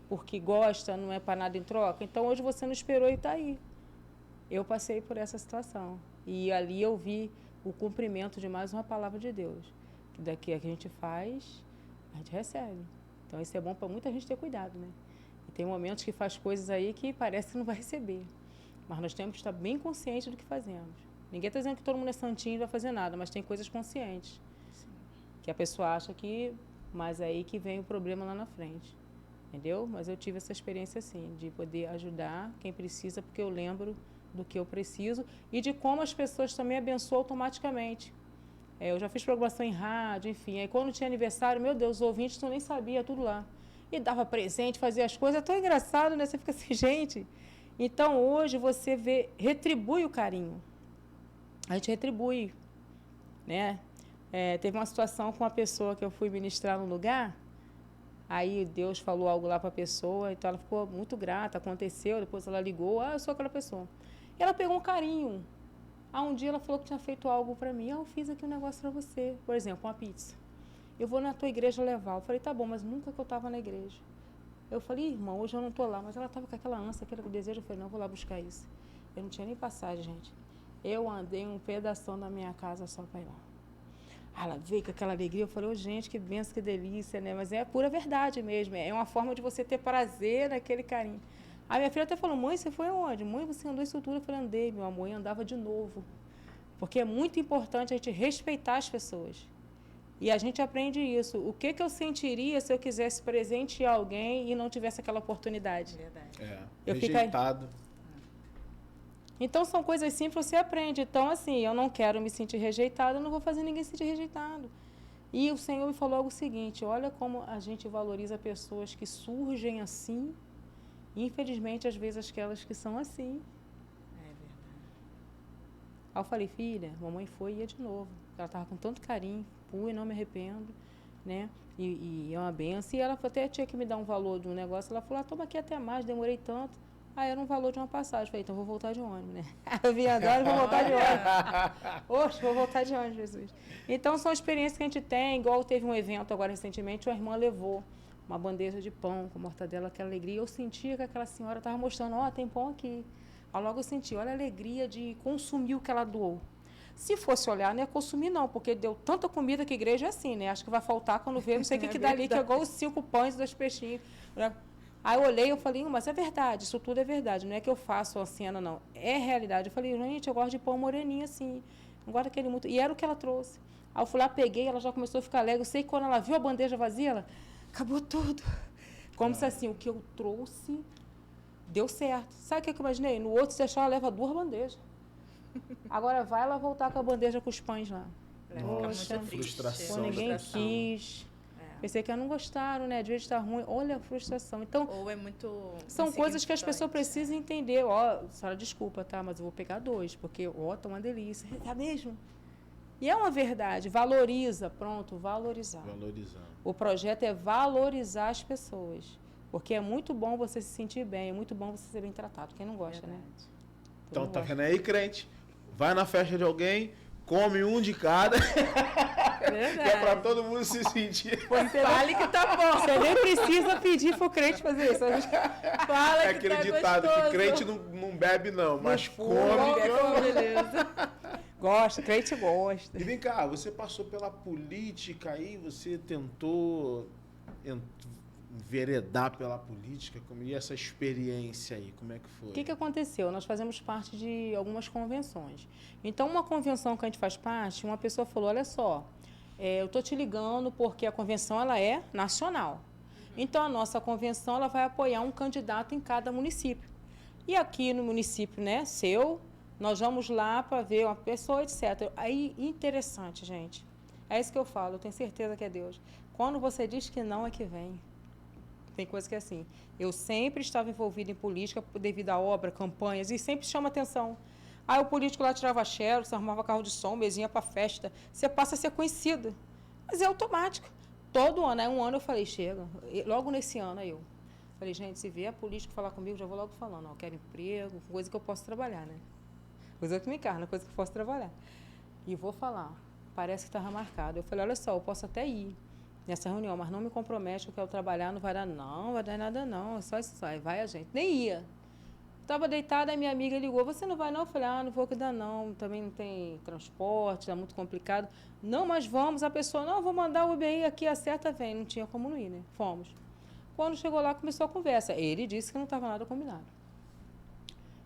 porque gosta, não é para nada em troca. Então, hoje você não esperou e está aí. Eu passei por essa situação. E ali eu vi o cumprimento de mais uma palavra de Deus. Que daqui a que a gente faz, a gente recebe. Então isso é bom para muita gente ter cuidado, né? E tem momentos que faz coisas aí que parece que não vai receber. Mas nós temos que estar bem conscientes do que fazemos. Ninguém está dizendo que todo mundo é santinho e não vai fazer nada, mas tem coisas conscientes. Sim. Que a pessoa acha que... Mas aí que vem o problema lá na frente. Entendeu? Mas eu tive essa experiência, assim, de poder ajudar quem precisa, porque eu lembro do que eu preciso e de como as pessoas também abençoam automaticamente. Eu já fiz programação em rádio, enfim. Aí quando tinha aniversário, meu Deus, os ouvintes tu nem sabia, tudo lá. E dava presente, fazia as coisas. É tão engraçado, né? Você fica assim, gente. Então, hoje, você vê, retribui o carinho. A gente retribui, né? Teve uma situação com uma pessoa que eu fui ministrar num lugar, aí Deus falou algo lá para a pessoa, então ela ficou muito grata, aconteceu, depois ela ligou, eu sou aquela pessoa. E ela pegou um carinho. Um dia ela falou que tinha feito algo para mim, eu fiz aqui um negócio para você, por exemplo, uma pizza. Eu vou na tua igreja levar. Eu falei, tá bom, mas nunca que eu estava na igreja. Eu falei, irmão, hoje eu não estou lá, mas ela estava com aquela ânsia, aquele desejo, eu falei, não, eu vou lá buscar isso. Eu não tinha nem passagem, gente. Eu andei um pedação da minha casa só para ir lá. Ela veio com aquela alegria, eu falei, oh, gente, que benção, que delícia, né? Mas é a pura verdade mesmo, é uma forma de você ter prazer naquele carinho. A minha filha até falou, mãe, você foi aonde? Mãe, você andou isso tudo? Eu falei, andei, meu amor, e andava de novo. Porque é muito importante a gente respeitar as pessoas. E a gente aprende isso. O que eu sentiria se eu quisesse presentear alguém e não tivesse aquela oportunidade? Verdade. Rejeitado. Então, são coisas simples que você aprende. Então, assim, eu não quero me sentir rejeitada, eu não vou fazer ninguém se sentir rejeitado. E o Senhor me falou algo seguinte, olha como a gente valoriza pessoas que surgem assim, e, infelizmente, às vezes, aquelas que são assim. É verdade. Aí eu falei, filha, mamãe foi e ia de novo. Ela estava com tanto carinho, fui, não me arrependo, né? E é uma benção. E ela até tinha que me dar um valor de um negócio. Ela falou, toma aqui até mais, demorei tanto. Aí era um valor de uma passagem. Falei, então vou voltar de ônibus, né? Eu vim agora, vou voltar de ônibus. Oxe, vou voltar de ônibus, Jesus. Então, são experiências que a gente tem. Igual teve um evento agora recentemente, uma irmã levou uma bandeja de pão com mortadela, aquela alegria. Eu sentia que aquela senhora estava mostrando, tem pão aqui. Aí logo eu senti, olha a alegria de consumir o que ela doou. Se fosse olhar, não ia consumir não, porque deu tanta comida que a igreja é assim, né? Acho que vai faltar quando vê, não sei o que dá ali, que é igual os 5 pães e 2 peixinhos. Né? Aí eu olhei e falei, mas é verdade, isso tudo é verdade, não é que eu faço a cena, não. É realidade. Eu falei, gente, eu gosto de pão moreninho assim, não gosto daquele muito... E era o que ela trouxe. Aí eu fui lá, peguei, ela já começou a ficar alegre. Eu sei que quando ela viu a bandeja vazia, ela acabou tudo. Como se assim, o que eu trouxe deu certo. Sabe o que eu imaginei? No outro, se achar, ela leva 2 bandejas. Agora vai ela voltar com a bandeja com os pães lá. Nossa, frustração. Ninguém quis. Pensei que não gostaram, né? De vez de estar ruim. Olha a frustração. Então, ou é muito são coisas que as pessoas precisam entender. Senhora, desculpa, tá? Mas eu vou pegar 2, porque, tá uma delícia. É mesmo? E é uma verdade. Valoriza. Pronto, valorizar. Valorizando. O projeto é valorizar as pessoas. Porque é muito bom você se sentir bem, é muito bom você ser bem tratado. Quem não gosta, né? Então, tá vendo aí, crente? Vai na festa de alguém, come um de cada. Verdade. É pra todo mundo se sentir. Fale que tá bom. Você nem precisa pedir pro crente fazer isso. Fala É que aquele tá ditado gostoso. que crente não bebe, não, mas come. Beleza. Gosta, crente gosta. E vem cá, você passou pela política aí, você tentou enveredar pela política, e essa experiência aí, como é que foi? O que aconteceu? Nós fazemos parte de algumas convenções. Então, uma convenção que a gente faz parte, uma pessoa falou, olha só, eu estou te ligando porque a convenção ela é nacional. Então, a nossa convenção ela vai apoiar um candidato em cada município. E aqui no município, né, seu, nós vamos lá para ver uma pessoa, etc. Aí, interessante, gente. É isso que eu falo, eu tenho certeza que é Deus. Quando você diz que não, é que vem. Tem coisa que é assim. Eu sempre estava envolvida em política devido à obra, campanhas, e sempre chama atenção. Aí o político lá tirava xerox, arrumava carro de som, mesinha para festa. Você passa a ser conhecido. Mas é automático. Todo ano, aí um ano eu falei, chega. E logo nesse ano, aí eu falei, gente, se vier a política falar comigo, já vou logo falando, eu quero emprego, coisa que eu posso trabalhar, né? Coisa que me encarna, coisa que eu posso trabalhar. E vou falar, parece que estava marcado. Eu falei, olha só, eu posso até ir nessa reunião, mas não me compromete, eu quero trabalhar, não vai dar nada não, é só isso, vai a gente. Nem ia. Estava deitada, a minha amiga ligou, você não vai não? Eu falei, não vou que dá não, também não tem transporte, está muito complicado. Não, mas vamos, a pessoa, não, vou mandar o Uber aí, aqui acerta, vem. Não tinha como não ir, né? Fomos. Quando chegou lá, começou a conversa. Ele disse que não estava nada combinado.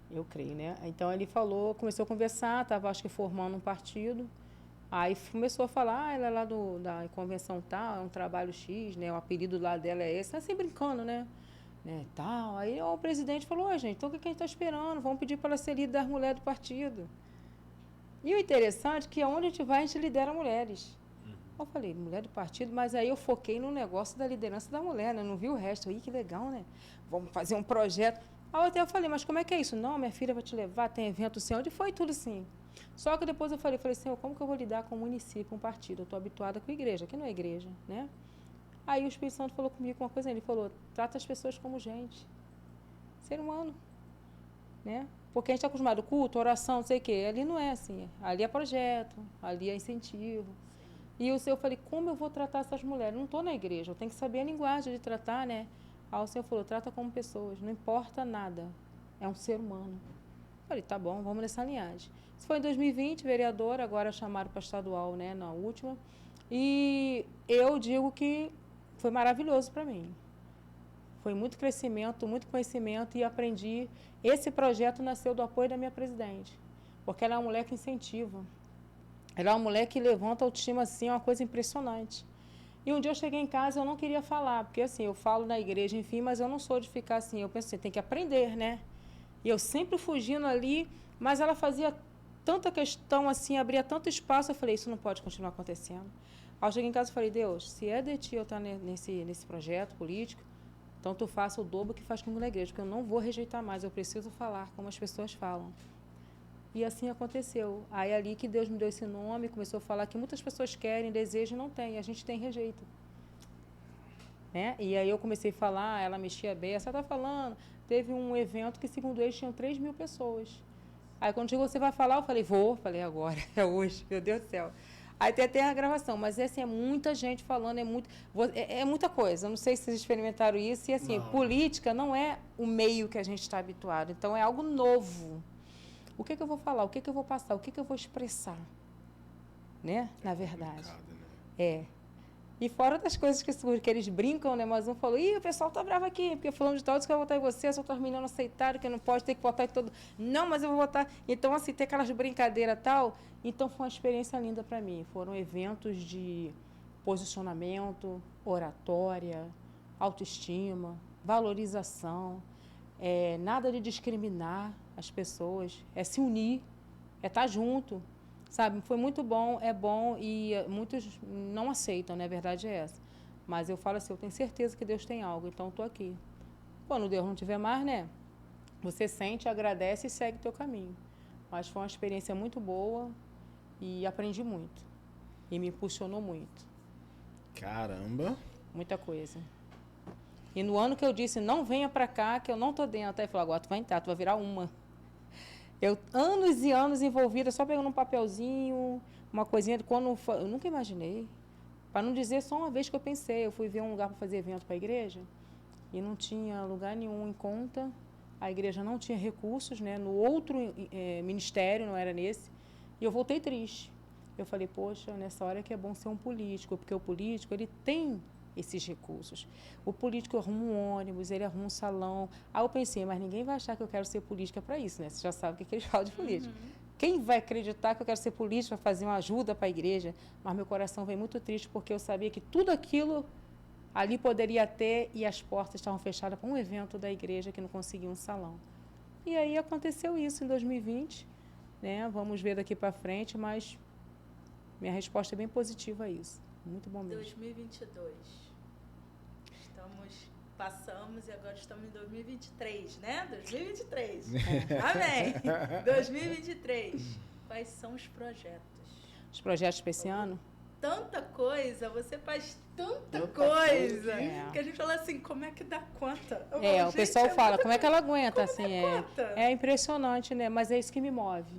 Eu creio, né? Então, ele falou, começou a conversar, estava, acho que, formando um partido. Aí começou a falar, ela é lá da convenção tal, é um trabalho X, né? O apelido lá dela é esse, assim, brincando, né? Tal. Aí o presidente falou, gente, então o que a gente está esperando? Vamos pedir para ela ser líder das mulheres do partido. E o interessante é que aonde a gente vai, a gente lidera mulheres. Eu falei, mulher do partido, mas aí eu foquei no negócio da liderança da mulher, né? Não vi o resto. Aí, que legal, né? Vamos fazer um projeto. Aí até eu falei, mas como é que é isso? Não, minha filha vai te levar, tem evento assim, onde foi tudo assim. Só que depois eu falei, Senhor, como que eu vou lidar com um município, um partido? Eu estou habituada com a igreja, aqui não é igreja, né? Aí o Espírito Santo falou comigo uma coisa, ele falou, trata as pessoas como gente, ser humano, né? Porque a gente está acostumado, culto, oração, não sei o quê, ali não é assim, ali é projeto, ali é incentivo. E o Senhor, eu falei, como eu vou tratar essas mulheres? Eu não estou na igreja, eu tenho que saber a linguagem de tratar, né? Aí o Senhor falou, trata como pessoas, não importa nada, é um ser humano. Eu falei, tá bom, vamos nessa linhagem. Isso foi em 2020, vereadora, agora chamaram para estadual, né, na última. E eu digo que foi maravilhoso para mim. Foi muito crescimento, muito conhecimento e aprendi. Esse projeto nasceu do apoio da minha presidente, porque ela é uma mulher que incentiva. Ela é uma mulher que levanta a autoestima, assim, é uma coisa impressionante. E um dia eu cheguei em casa e eu não queria falar, porque assim, eu falo na igreja, enfim, mas eu não sou de ficar assim, eu penso assim, tem que aprender, né? E eu sempre fugindo ali, mas ela fazia tanta questão assim, abria tanto espaço, eu falei, isso não pode continuar acontecendo. Aí eu cheguei em casa e falei, Deus, se é de ti eu estar nesse projeto político, então tu faça o dobro que faz comigo na igreja, porque eu não vou rejeitar mais, eu preciso falar como as pessoas falam. E assim aconteceu. Aí ali que Deus me deu esse nome, começou a falar que muitas pessoas querem, desejam e não tem, e a gente tem rejeito. Né? E aí eu comecei a falar, ela mexia bem, ela está falando, teve um evento que segundo eles tinham 3.000 pessoas. Aí quando chegou, você vai falar? Eu falei, falei agora, é hoje, meu Deus do céu. Aí tem até a gravação, mas assim, é muita gente falando, é muita coisa. Eu não sei se vocês experimentaram isso, e assim, política não é o meio que a gente está habituado, então é algo novo. O que eu vou falar, o que eu vou passar, o que eu vou expressar, né? Na verdade. É. E fora das coisas que eles brincam, né? Mas um falou, o pessoal tá bravo aqui, porque falando de tal, disse que eu vou votar em você, as outras meninas aceitaram que não pode, ter que votar em todo. Não, mas eu vou votar. Então, assim, tem aquelas brincadeiras e tal. Então, foi uma experiência linda para mim. Foram eventos de posicionamento, oratória, autoestima, valorização, nada de discriminar as pessoas, é se unir, é estar junto. Sabe, foi muito bom, é bom e muitos não aceitam, né? A verdade é essa. Mas eu falo assim, eu tenho certeza que Deus tem algo, então eu estou aqui. Quando Deus não tiver mais, né? Você sente, agradece e segue o teu caminho. Mas foi uma experiência muito boa e aprendi muito. E me impulsionou muito. Caramba! Muita coisa. E no ano que eu disse, não venha para cá, que eu não estou dentro, aí falou, agora tu vai entrar, tu vai virar uma. Eu, anos e anos envolvida, só pegando um papelzinho, uma coisinha, eu nunca imaginei. Para não dizer só uma vez que eu pensei, eu fui ver um lugar para fazer evento para a igreja e não tinha lugar nenhum em conta, a igreja não tinha recursos, né? No outro ministério, não era nesse, e eu voltei triste. Eu falei, poxa, nessa hora que é bom ser um político, porque o político, ele tem esses recursos. O político arruma um ônibus, ele arruma um salão. Aí eu pensei, mas ninguém vai achar que eu quero ser política para isso, né? Você já sabe o que eles falam de política. Quem vai acreditar que eu quero ser política para fazer uma ajuda para a igreja? Mas meu coração veio muito triste porque eu sabia que tudo aquilo ali poderia ter e as portas estavam fechadas para um evento da igreja que não conseguia um salão. E aí aconteceu isso em 2020, né? Vamos ver daqui para frente, mas minha resposta é bem positiva a isso. Muito bom mesmo. 2022. Passamos e agora estamos em 2023, né? 2023. Amém. 2023. Quais são os projetos? Os projetos para esse ano? Tanta coisa, você faz tanta coisa. Que a gente fala assim, como é que dá conta? O pessoal fala, como é que ela aguenta? Assim, é impressionante, né? Mas é isso que me move.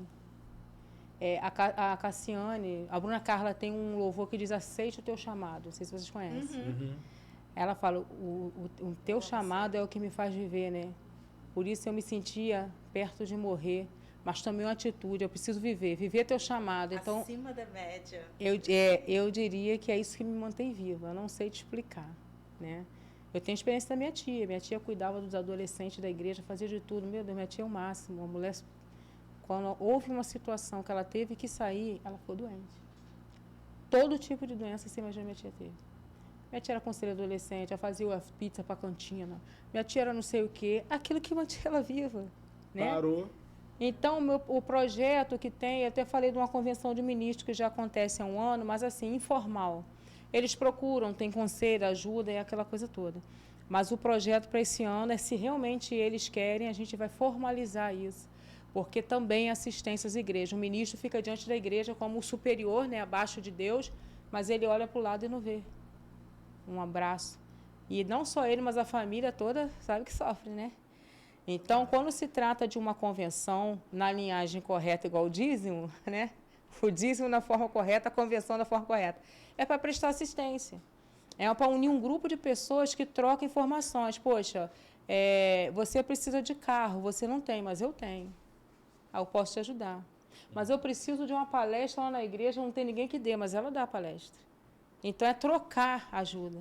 A Cassiane, a Bruna Carla tem um louvor que diz, aceite o teu chamado. Não sei se vocês conhecem. Ela fala, o teu chamado é o que me faz viver, né? Por isso eu me sentia perto de morrer, mas tomei uma atitude, eu preciso viver teu chamado. Então, acima da média. eu diria que é isso que me mantém viva, eu não sei te explicar, né? Eu tenho experiência da minha tia cuidava dos adolescentes da igreja, fazia de tudo, meu Deus, minha tia é o máximo, uma mulher, quando houve uma situação que ela teve que sair, ela ficou doente. Todo tipo de doença, você imagina, minha tia teve. Minha tia era conselheira adolescente, ela fazia a pizza para a cantina, minha tia era não sei o quê, aquilo que mantinha ela viva, né? Parou. Então, o projeto que tem, eu até falei de uma convenção de ministros que já acontece há um ano, mas assim, informal. Eles procuram, tem conselho, ajuda e aquela coisa toda. Mas o projeto para esse ano é, se realmente eles querem, a gente vai formalizar isso. Porque também assistência às igrejas. O ministro fica diante da igreja como o superior, né, abaixo de Deus, mas ele olha para o lado e não vê. Um abraço. E não só ele, mas a família toda sabe que sofre, né? Então, quando se trata de uma convenção na linhagem correta, igual o dízimo, né? O dízimo na forma correta, a convenção da forma correta. É para prestar assistência. É para unir um grupo de pessoas que trocam informações. Poxa, você precisa de carro, você não tem, mas eu tenho. Eu posso te ajudar. Mas eu preciso de uma palestra lá na igreja, não tem ninguém que dê, mas ela dá a palestra. Então, é trocar ajuda.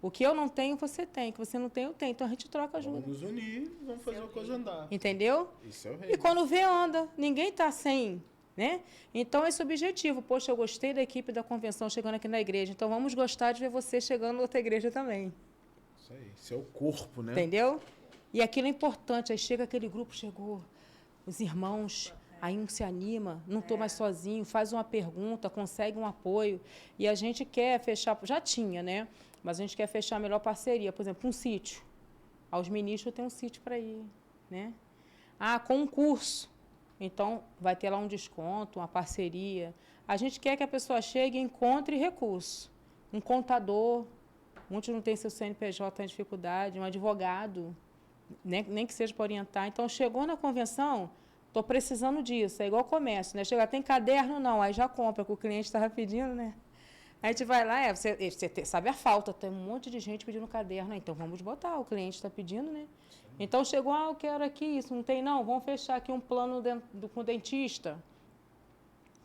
O que eu não tenho, você tem. O que você não tem, eu tenho. Então, a gente troca ajuda. Vamos nos unir, vamos fazer uma coisa andar. Entendeu? Isso é o rei. E quando vê, anda. Ninguém está sem, né? Então, esse objetivo. Poxa, eu gostei da equipe da convenção chegando aqui na igreja. Então, vamos gostar de ver você chegando na outra igreja também. Isso aí. Isso é o corpo, né? Entendeu? E aquilo é importante. Aí chega aquele grupo, chegou os irmãos... Aí um se anima, não estou mais sozinho, faz uma pergunta, consegue um apoio. E a gente quer fechar, já tinha, né? Mas a gente quer fechar a melhor parceria. Por exemplo, um sítio. Aos ministros tem um sítio para ir, né? Concurso. Então, vai ter lá um desconto, uma parceria. A gente quer que a pessoa chegue e encontre recurso. Um contador, muitos não têm seu CNPJ, tem dificuldade, um advogado, né? Nem que seja para orientar. Então, chegou na convenção... Estou precisando disso, é igual comércio, né? Chega, tem caderno? Não, aí já compra, que o cliente estava pedindo, né? Aí a gente vai lá, você sabe a falta, tem um monte de gente pedindo caderno, então vamos botar, o cliente está pedindo, né? Então chegou, eu quero aqui isso, não tem não, vamos fechar aqui um plano com o dentista.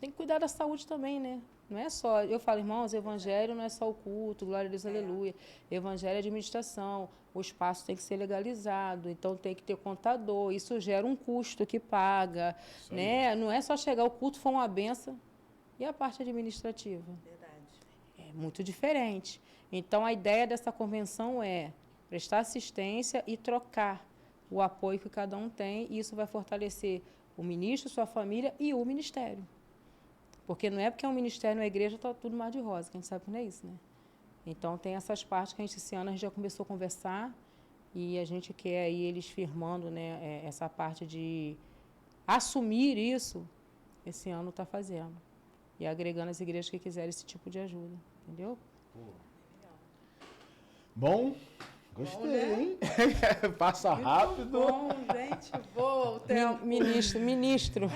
Tem que cuidar da saúde também, né? Não é só, eu falo, irmãos, evangelho não é só o culto, glória a Deus, aleluia. Evangelho é administração, o espaço tem que ser legalizado, então tem que ter contador, isso gera um custo que paga, né? Não é só chegar, o culto foi uma benção. E a parte administrativa? Verdade. É muito diferente. Então, a ideia dessa convenção é prestar assistência e trocar o apoio que cada um tem, e isso vai fortalecer o ministro, sua família e o ministério. Porque não é porque é um ministério na igreja, está tudo mar de rosa, que a gente sabe que não é isso, né? Então, tem essas partes que esse ano a gente já começou a conversar e a gente quer aí eles firmando, né, essa parte de assumir isso, esse ano está fazendo. E agregando as igrejas que quiserem esse tipo de ajuda, entendeu? Bom, gostei, Bom, né? hein? Passa rápido. Bom, gente, boa. O tempo. Ministro.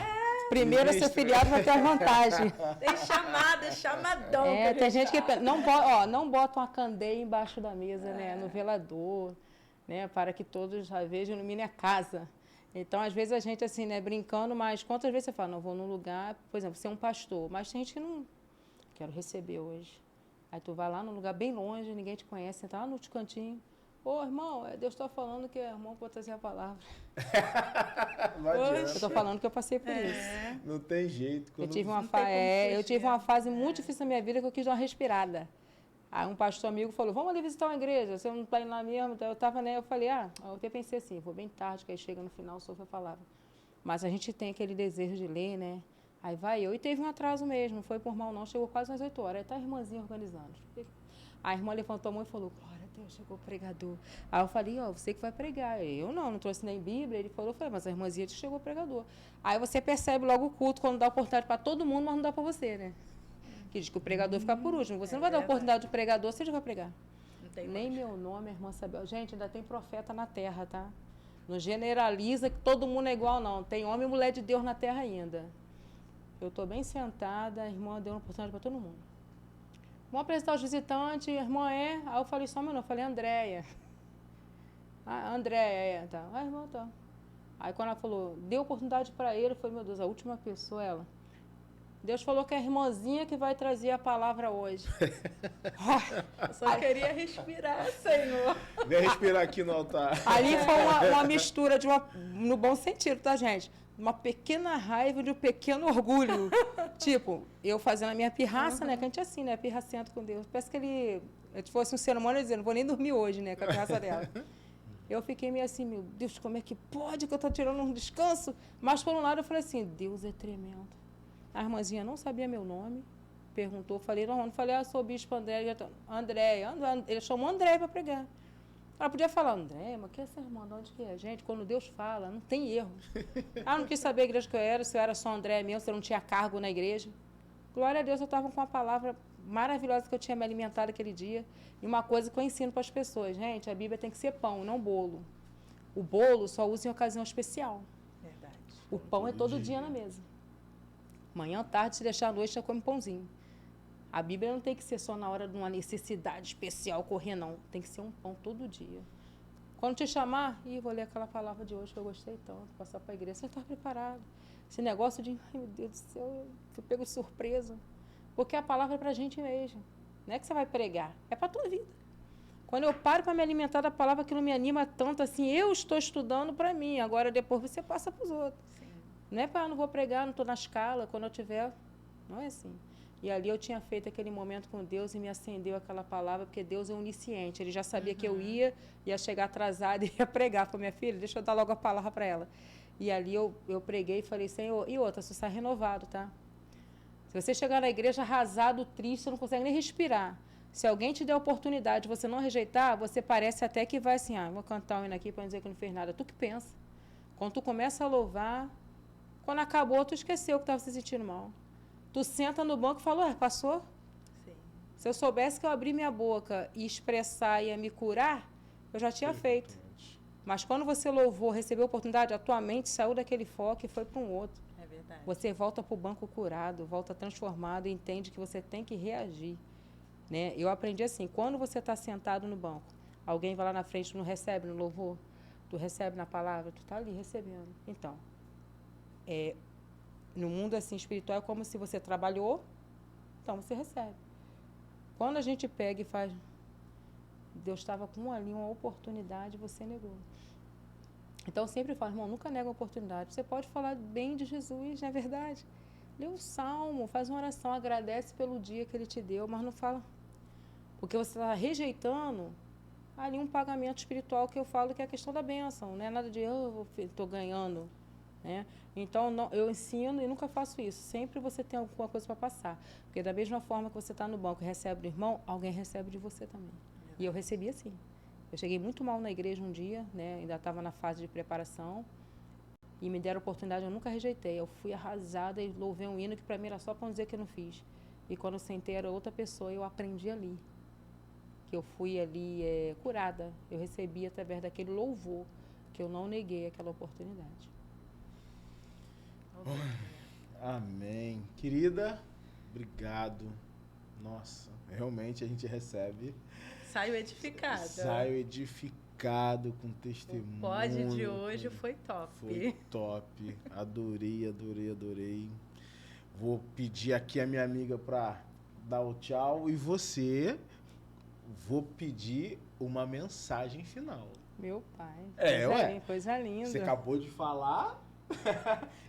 Primeiro a ser filiado vai ter a vantagem. Tem chamada, chamadão. Tem gente que não bota uma candeia embaixo da mesa, né, no velador, né, para que todos vejam, ilumine a casa. Então, às vezes a gente assim, né, brincando, mas quantas vezes você fala, não vou num lugar, por exemplo, você é um pastor, mas tem gente que não quero receber hoje. Aí tu vai lá num lugar bem longe, ninguém te conhece, você tá lá no cantinho. Ô, irmão, Deus está falando que é irmão para trazer a palavra. Não adianta. Eu estou falando que eu passei por isso. Não tem jeito. Eu tive fugir. uma fase muito difícil na minha vida que eu quis dar uma respirada. Aí um pastor amigo falou, vamos ali visitar uma igreja, você não está indo lá mesmo? Eu estava, né? Eu falei, eu até pensei assim, vou bem tarde, que aí chega no final, só foi a palavra. Mas a gente tem aquele desejo de ler, né? Aí vai eu. E teve um atraso mesmo, não foi por mal não, chegou quase às 8 horas. Aí tá a irmãzinha organizando. A irmã levantou a mão e falou, glória a Deus, chegou o pregador. Aí eu falei, você que vai pregar. Eu não trouxe nem Bíblia. Ele falou, mas a irmãzinha disse que chegou o pregador. Aí você percebe logo o culto, quando dá oportunidade para todo mundo, mas não dá para você, né? Que diz que o pregador fica por último. Você não vai dar oportunidade de pregador, você já vai pregar. Não tem nem mais. meu nome, a irmã Sabel. Gente, ainda tem profeta na terra, tá? Não generaliza que todo mundo é igual, não. Tem homem e mulher de Deus na terra ainda. Eu estou bem sentada, a irmã deu uma oportunidade para todo mundo. Vamos apresentar os visitantes, a irmã Aí eu falei só meu nome, eu falei Andréia. Ah, André, tá. Ah, irmão, tá. Aí quando ela falou, deu oportunidade para ele, foi, meu Deus, a última pessoa, ela. Deus falou que é a irmãzinha que vai trazer a palavra hoje. Eu só queria respirar, Senhor. Vem respirar aqui no altar. Ali foi uma mistura de no bom sentido, tá, gente? Uma pequena raiva de um pequeno orgulho. Tipo, eu fazendo a minha pirraça, né? Que a gente é assim, né? Pirracento com Deus. Parece que ele fosse um ser humano, eu dizia, não vou nem dormir hoje, né? Com a pirraça dela. Eu fiquei meio assim, meu Deus, como é que pode que eu tô tirando um descanso? Mas, por um lado, eu falei assim, Deus é tremendo. A irmãzinha não sabia meu nome, perguntou, falei, não falei, sou o bispo André. Ele chamou André para pregar. Ela podia falar, André, mas que é essa irmã? De onde que é? Gente, quando Deus fala, não tem erro. Não quis saber a igreja que eu era, se eu era só André mesmo, se eu não tinha cargo na igreja. Glória a Deus, eu estava com uma palavra maravilhosa que eu tinha me alimentado aquele dia. E uma coisa que eu ensino para as pessoas, gente, a Bíblia tem que ser pão, não bolo. O bolo só usa em ocasião especial. Verdade. O pão é todo dia na mesa. Manhã, tarde, se deixar à noite, já come pãozinho. A Bíblia não tem que ser só na hora de uma necessidade especial correr, não. Tem que ser um pão todo dia. Quando te chamar, vou ler aquela palavra de hoje que eu gostei tanto, passar para a igreja. Você está preparado? Esse negócio de, ai meu Deus do céu, eu fui pego de surpresa. Porque a palavra é para a gente mesmo. Não é que você vai pregar, é para a tua vida. Quando eu paro para me alimentar da palavra, aquilo me anima tanto assim, eu estou estudando para mim, agora depois você passa para os outros. Sim. Não é para não vou pregar, não estou na escala, quando eu tiver, não é assim. E ali eu tinha feito aquele momento com Deus e me acendeu aquela palavra, porque Deus é onisciente. Ele já sabia que eu ia chegar atrasada e ia pregar. Falei, minha filha, deixa eu dar logo a palavra para ela. E ali eu preguei e falei, Senhor, e outra, você está renovado, tá? Se você chegar na igreja arrasado, triste, você não consegue nem respirar. Se alguém te der a oportunidade de você não rejeitar, você parece até que vai assim, vou cantar um hino aqui para não dizer que não fez nada. Tu que pensa. Quando tu começa a louvar, quando acabou, tu esqueceu que estava se sentindo mal. Tu senta no banco e fala, passou? Sim. Se eu soubesse que eu abrir minha boca e expressar e ia me curar, eu já tinha feito. Mas quando você louvou, recebeu a oportunidade, a tua mente saiu daquele foco e foi para um outro. É verdade. Você volta para o banco curado, volta transformado e entende que você tem que reagir. Né? Eu aprendi assim, quando você está sentado no banco, alguém vai lá na frente, tu não recebe no louvor, tu recebe na palavra, tu está ali recebendo. Então, no mundo assim espiritual é como se você trabalhou, então você recebe. Quando a gente pega e faz, Deus estava com ali uma oportunidade, você negou. Então eu sempre falo, irmão, nunca nega uma oportunidade. Você pode falar bem de Jesus, não é verdade? Lê um salmo, faz uma oração, agradece pelo dia que ele te deu, mas não fala. Porque você está rejeitando ali um pagamento espiritual que eu falo que é a questão da bênção. Não é nada de, estou ganhando. Né? Então, não, eu ensino e nunca faço isso. Sempre você tem alguma coisa para passar. Porque da mesma forma que você está no banco e recebe do irmão, alguém recebe de você também. E eu recebi assim. Eu cheguei muito mal na igreja um dia, né? Ainda estava na fase de preparação. E me deram a oportunidade, eu nunca rejeitei. Eu fui arrasada e louvei um hino que para mim era só para dizer que eu não fiz. E quando eu sentei era outra pessoa, eu aprendi ali. Que eu fui ali curada. Eu recebi através daquele louvor, que eu não neguei aquela oportunidade. Amém. Querida, obrigado. Nossa, realmente a gente recebe. Saio edificada. Saio edificado com testemunho. O pod de hoje foi top. Foi top. Adorei. Vou pedir aqui a minha amiga para dar o tchau. E você, vou pedir uma mensagem final. Meu pai. Coisa linda. Você acabou de falar.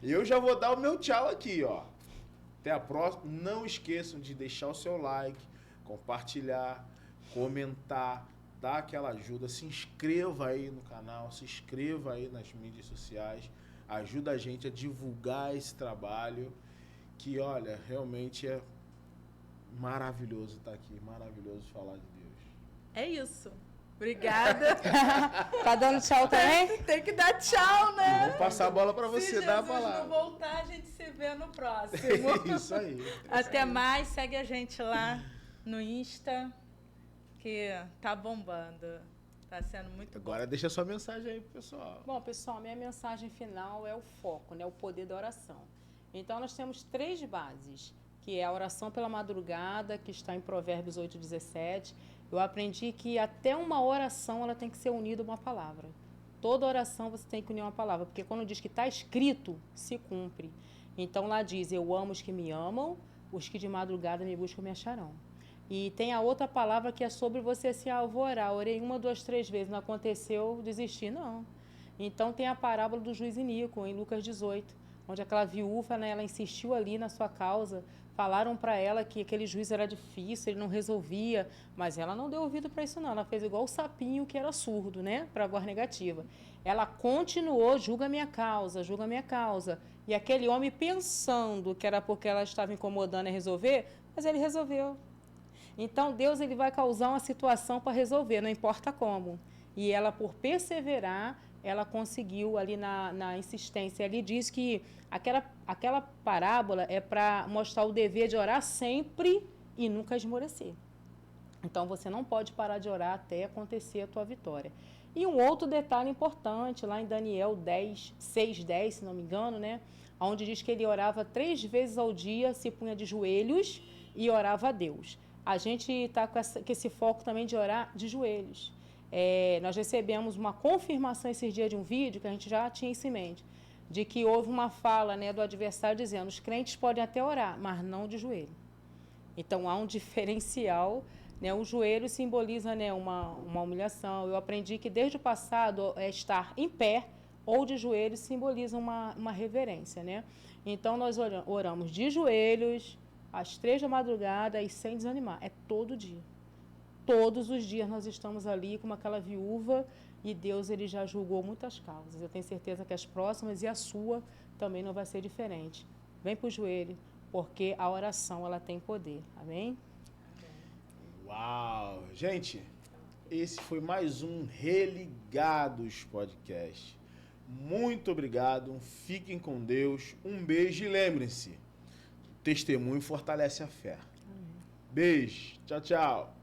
Eu já vou dar o meu tchau aqui, ó. Até a próxima. Não esqueçam de deixar o seu like, compartilhar, comentar, dar aquela ajuda. Se inscreva aí no canal, se inscreva aí nas mídias sociais. Ajuda a gente a divulgar esse trabalho que, olha, realmente é maravilhoso estar aqui, maravilhoso falar de Deus. É isso. Obrigada. Tá dando tchau também? Tem que dar tchau, né? Vou passar a bola para você dar a palavra. Se Jesus não voltar, a gente se vê no próximo. Isso aí. Até mais. Segue a gente lá no Insta, que tá bombando. Tá sendo muito bom. Agora deixa a sua mensagem aí pro pessoal. Bom, pessoal, minha mensagem final é o foco, né? O poder da oração. Então, nós temos 3 bases, que é a oração pela madrugada, que está em Provérbios 8:17, Eu aprendi que até uma oração ela tem que ser unida a uma palavra. Toda oração você tem que unir uma palavra, porque quando diz que está escrito, se cumpre. Então lá diz, eu amo os que me amam, os que de madrugada me buscam me acharão. E tem a outra palavra que é sobre você se alvorar. Orei 1, 2, 3 vezes, não aconteceu, desisti. Não. Então tem a parábola do juiz iníquo, em Lucas 18, onde aquela viúva, né, ela insistiu ali na sua causa. Falaram para ela que aquele juiz era difícil, ele não resolvia, mas ela não deu ouvido para isso não. Ela fez igual o sapinho que era surdo, né, para a voz negativa. Ela continuou, julga minha causa, julga minha causa. E aquele homem pensando que era porque ela estava incomodando a resolver, mas ele resolveu. Então, Deus ele vai causar uma situação para resolver, não importa como. E ela, por perseverar, ela conseguiu ali na insistência. Ele diz que aquela parábola é para mostrar o dever de orar sempre e nunca esmorecer. Então, você não pode parar de orar até acontecer a tua vitória. E um outro detalhe importante, lá em Daniel 6:10, se não me engano, né? Onde diz que ele orava 3 vezes ao dia, se punha de joelhos e orava a Deus. A gente está com esse foco também de orar de joelhos. Nós recebemos uma confirmação esses dias de um vídeo que a gente já tinha isso em mente, de que houve uma fala, né, do adversário dizendo os crentes podem até orar, mas não de joelho. Então, há um diferencial, né? O joelho simboliza, né, uma humilhação. Eu aprendi que desde o passado estar em pé ou de joelho simboliza uma reverência, né? Então, nós oramos de joelhos, às 3 da madrugada e sem desanimar. É todo dia. Todos os dias nós estamos ali como aquela viúva e Deus ele já julgou muitas causas. Eu tenho certeza que as próximas e a sua também não vai ser diferente. Vem para o joelho, porque a oração ela tem poder. Amém? Uau! Gente, esse foi mais um Religados Podcast. Muito obrigado, fiquem com Deus, um beijo e lembrem-se, testemunho fortalece a fé. Beijo, tchau, tchau.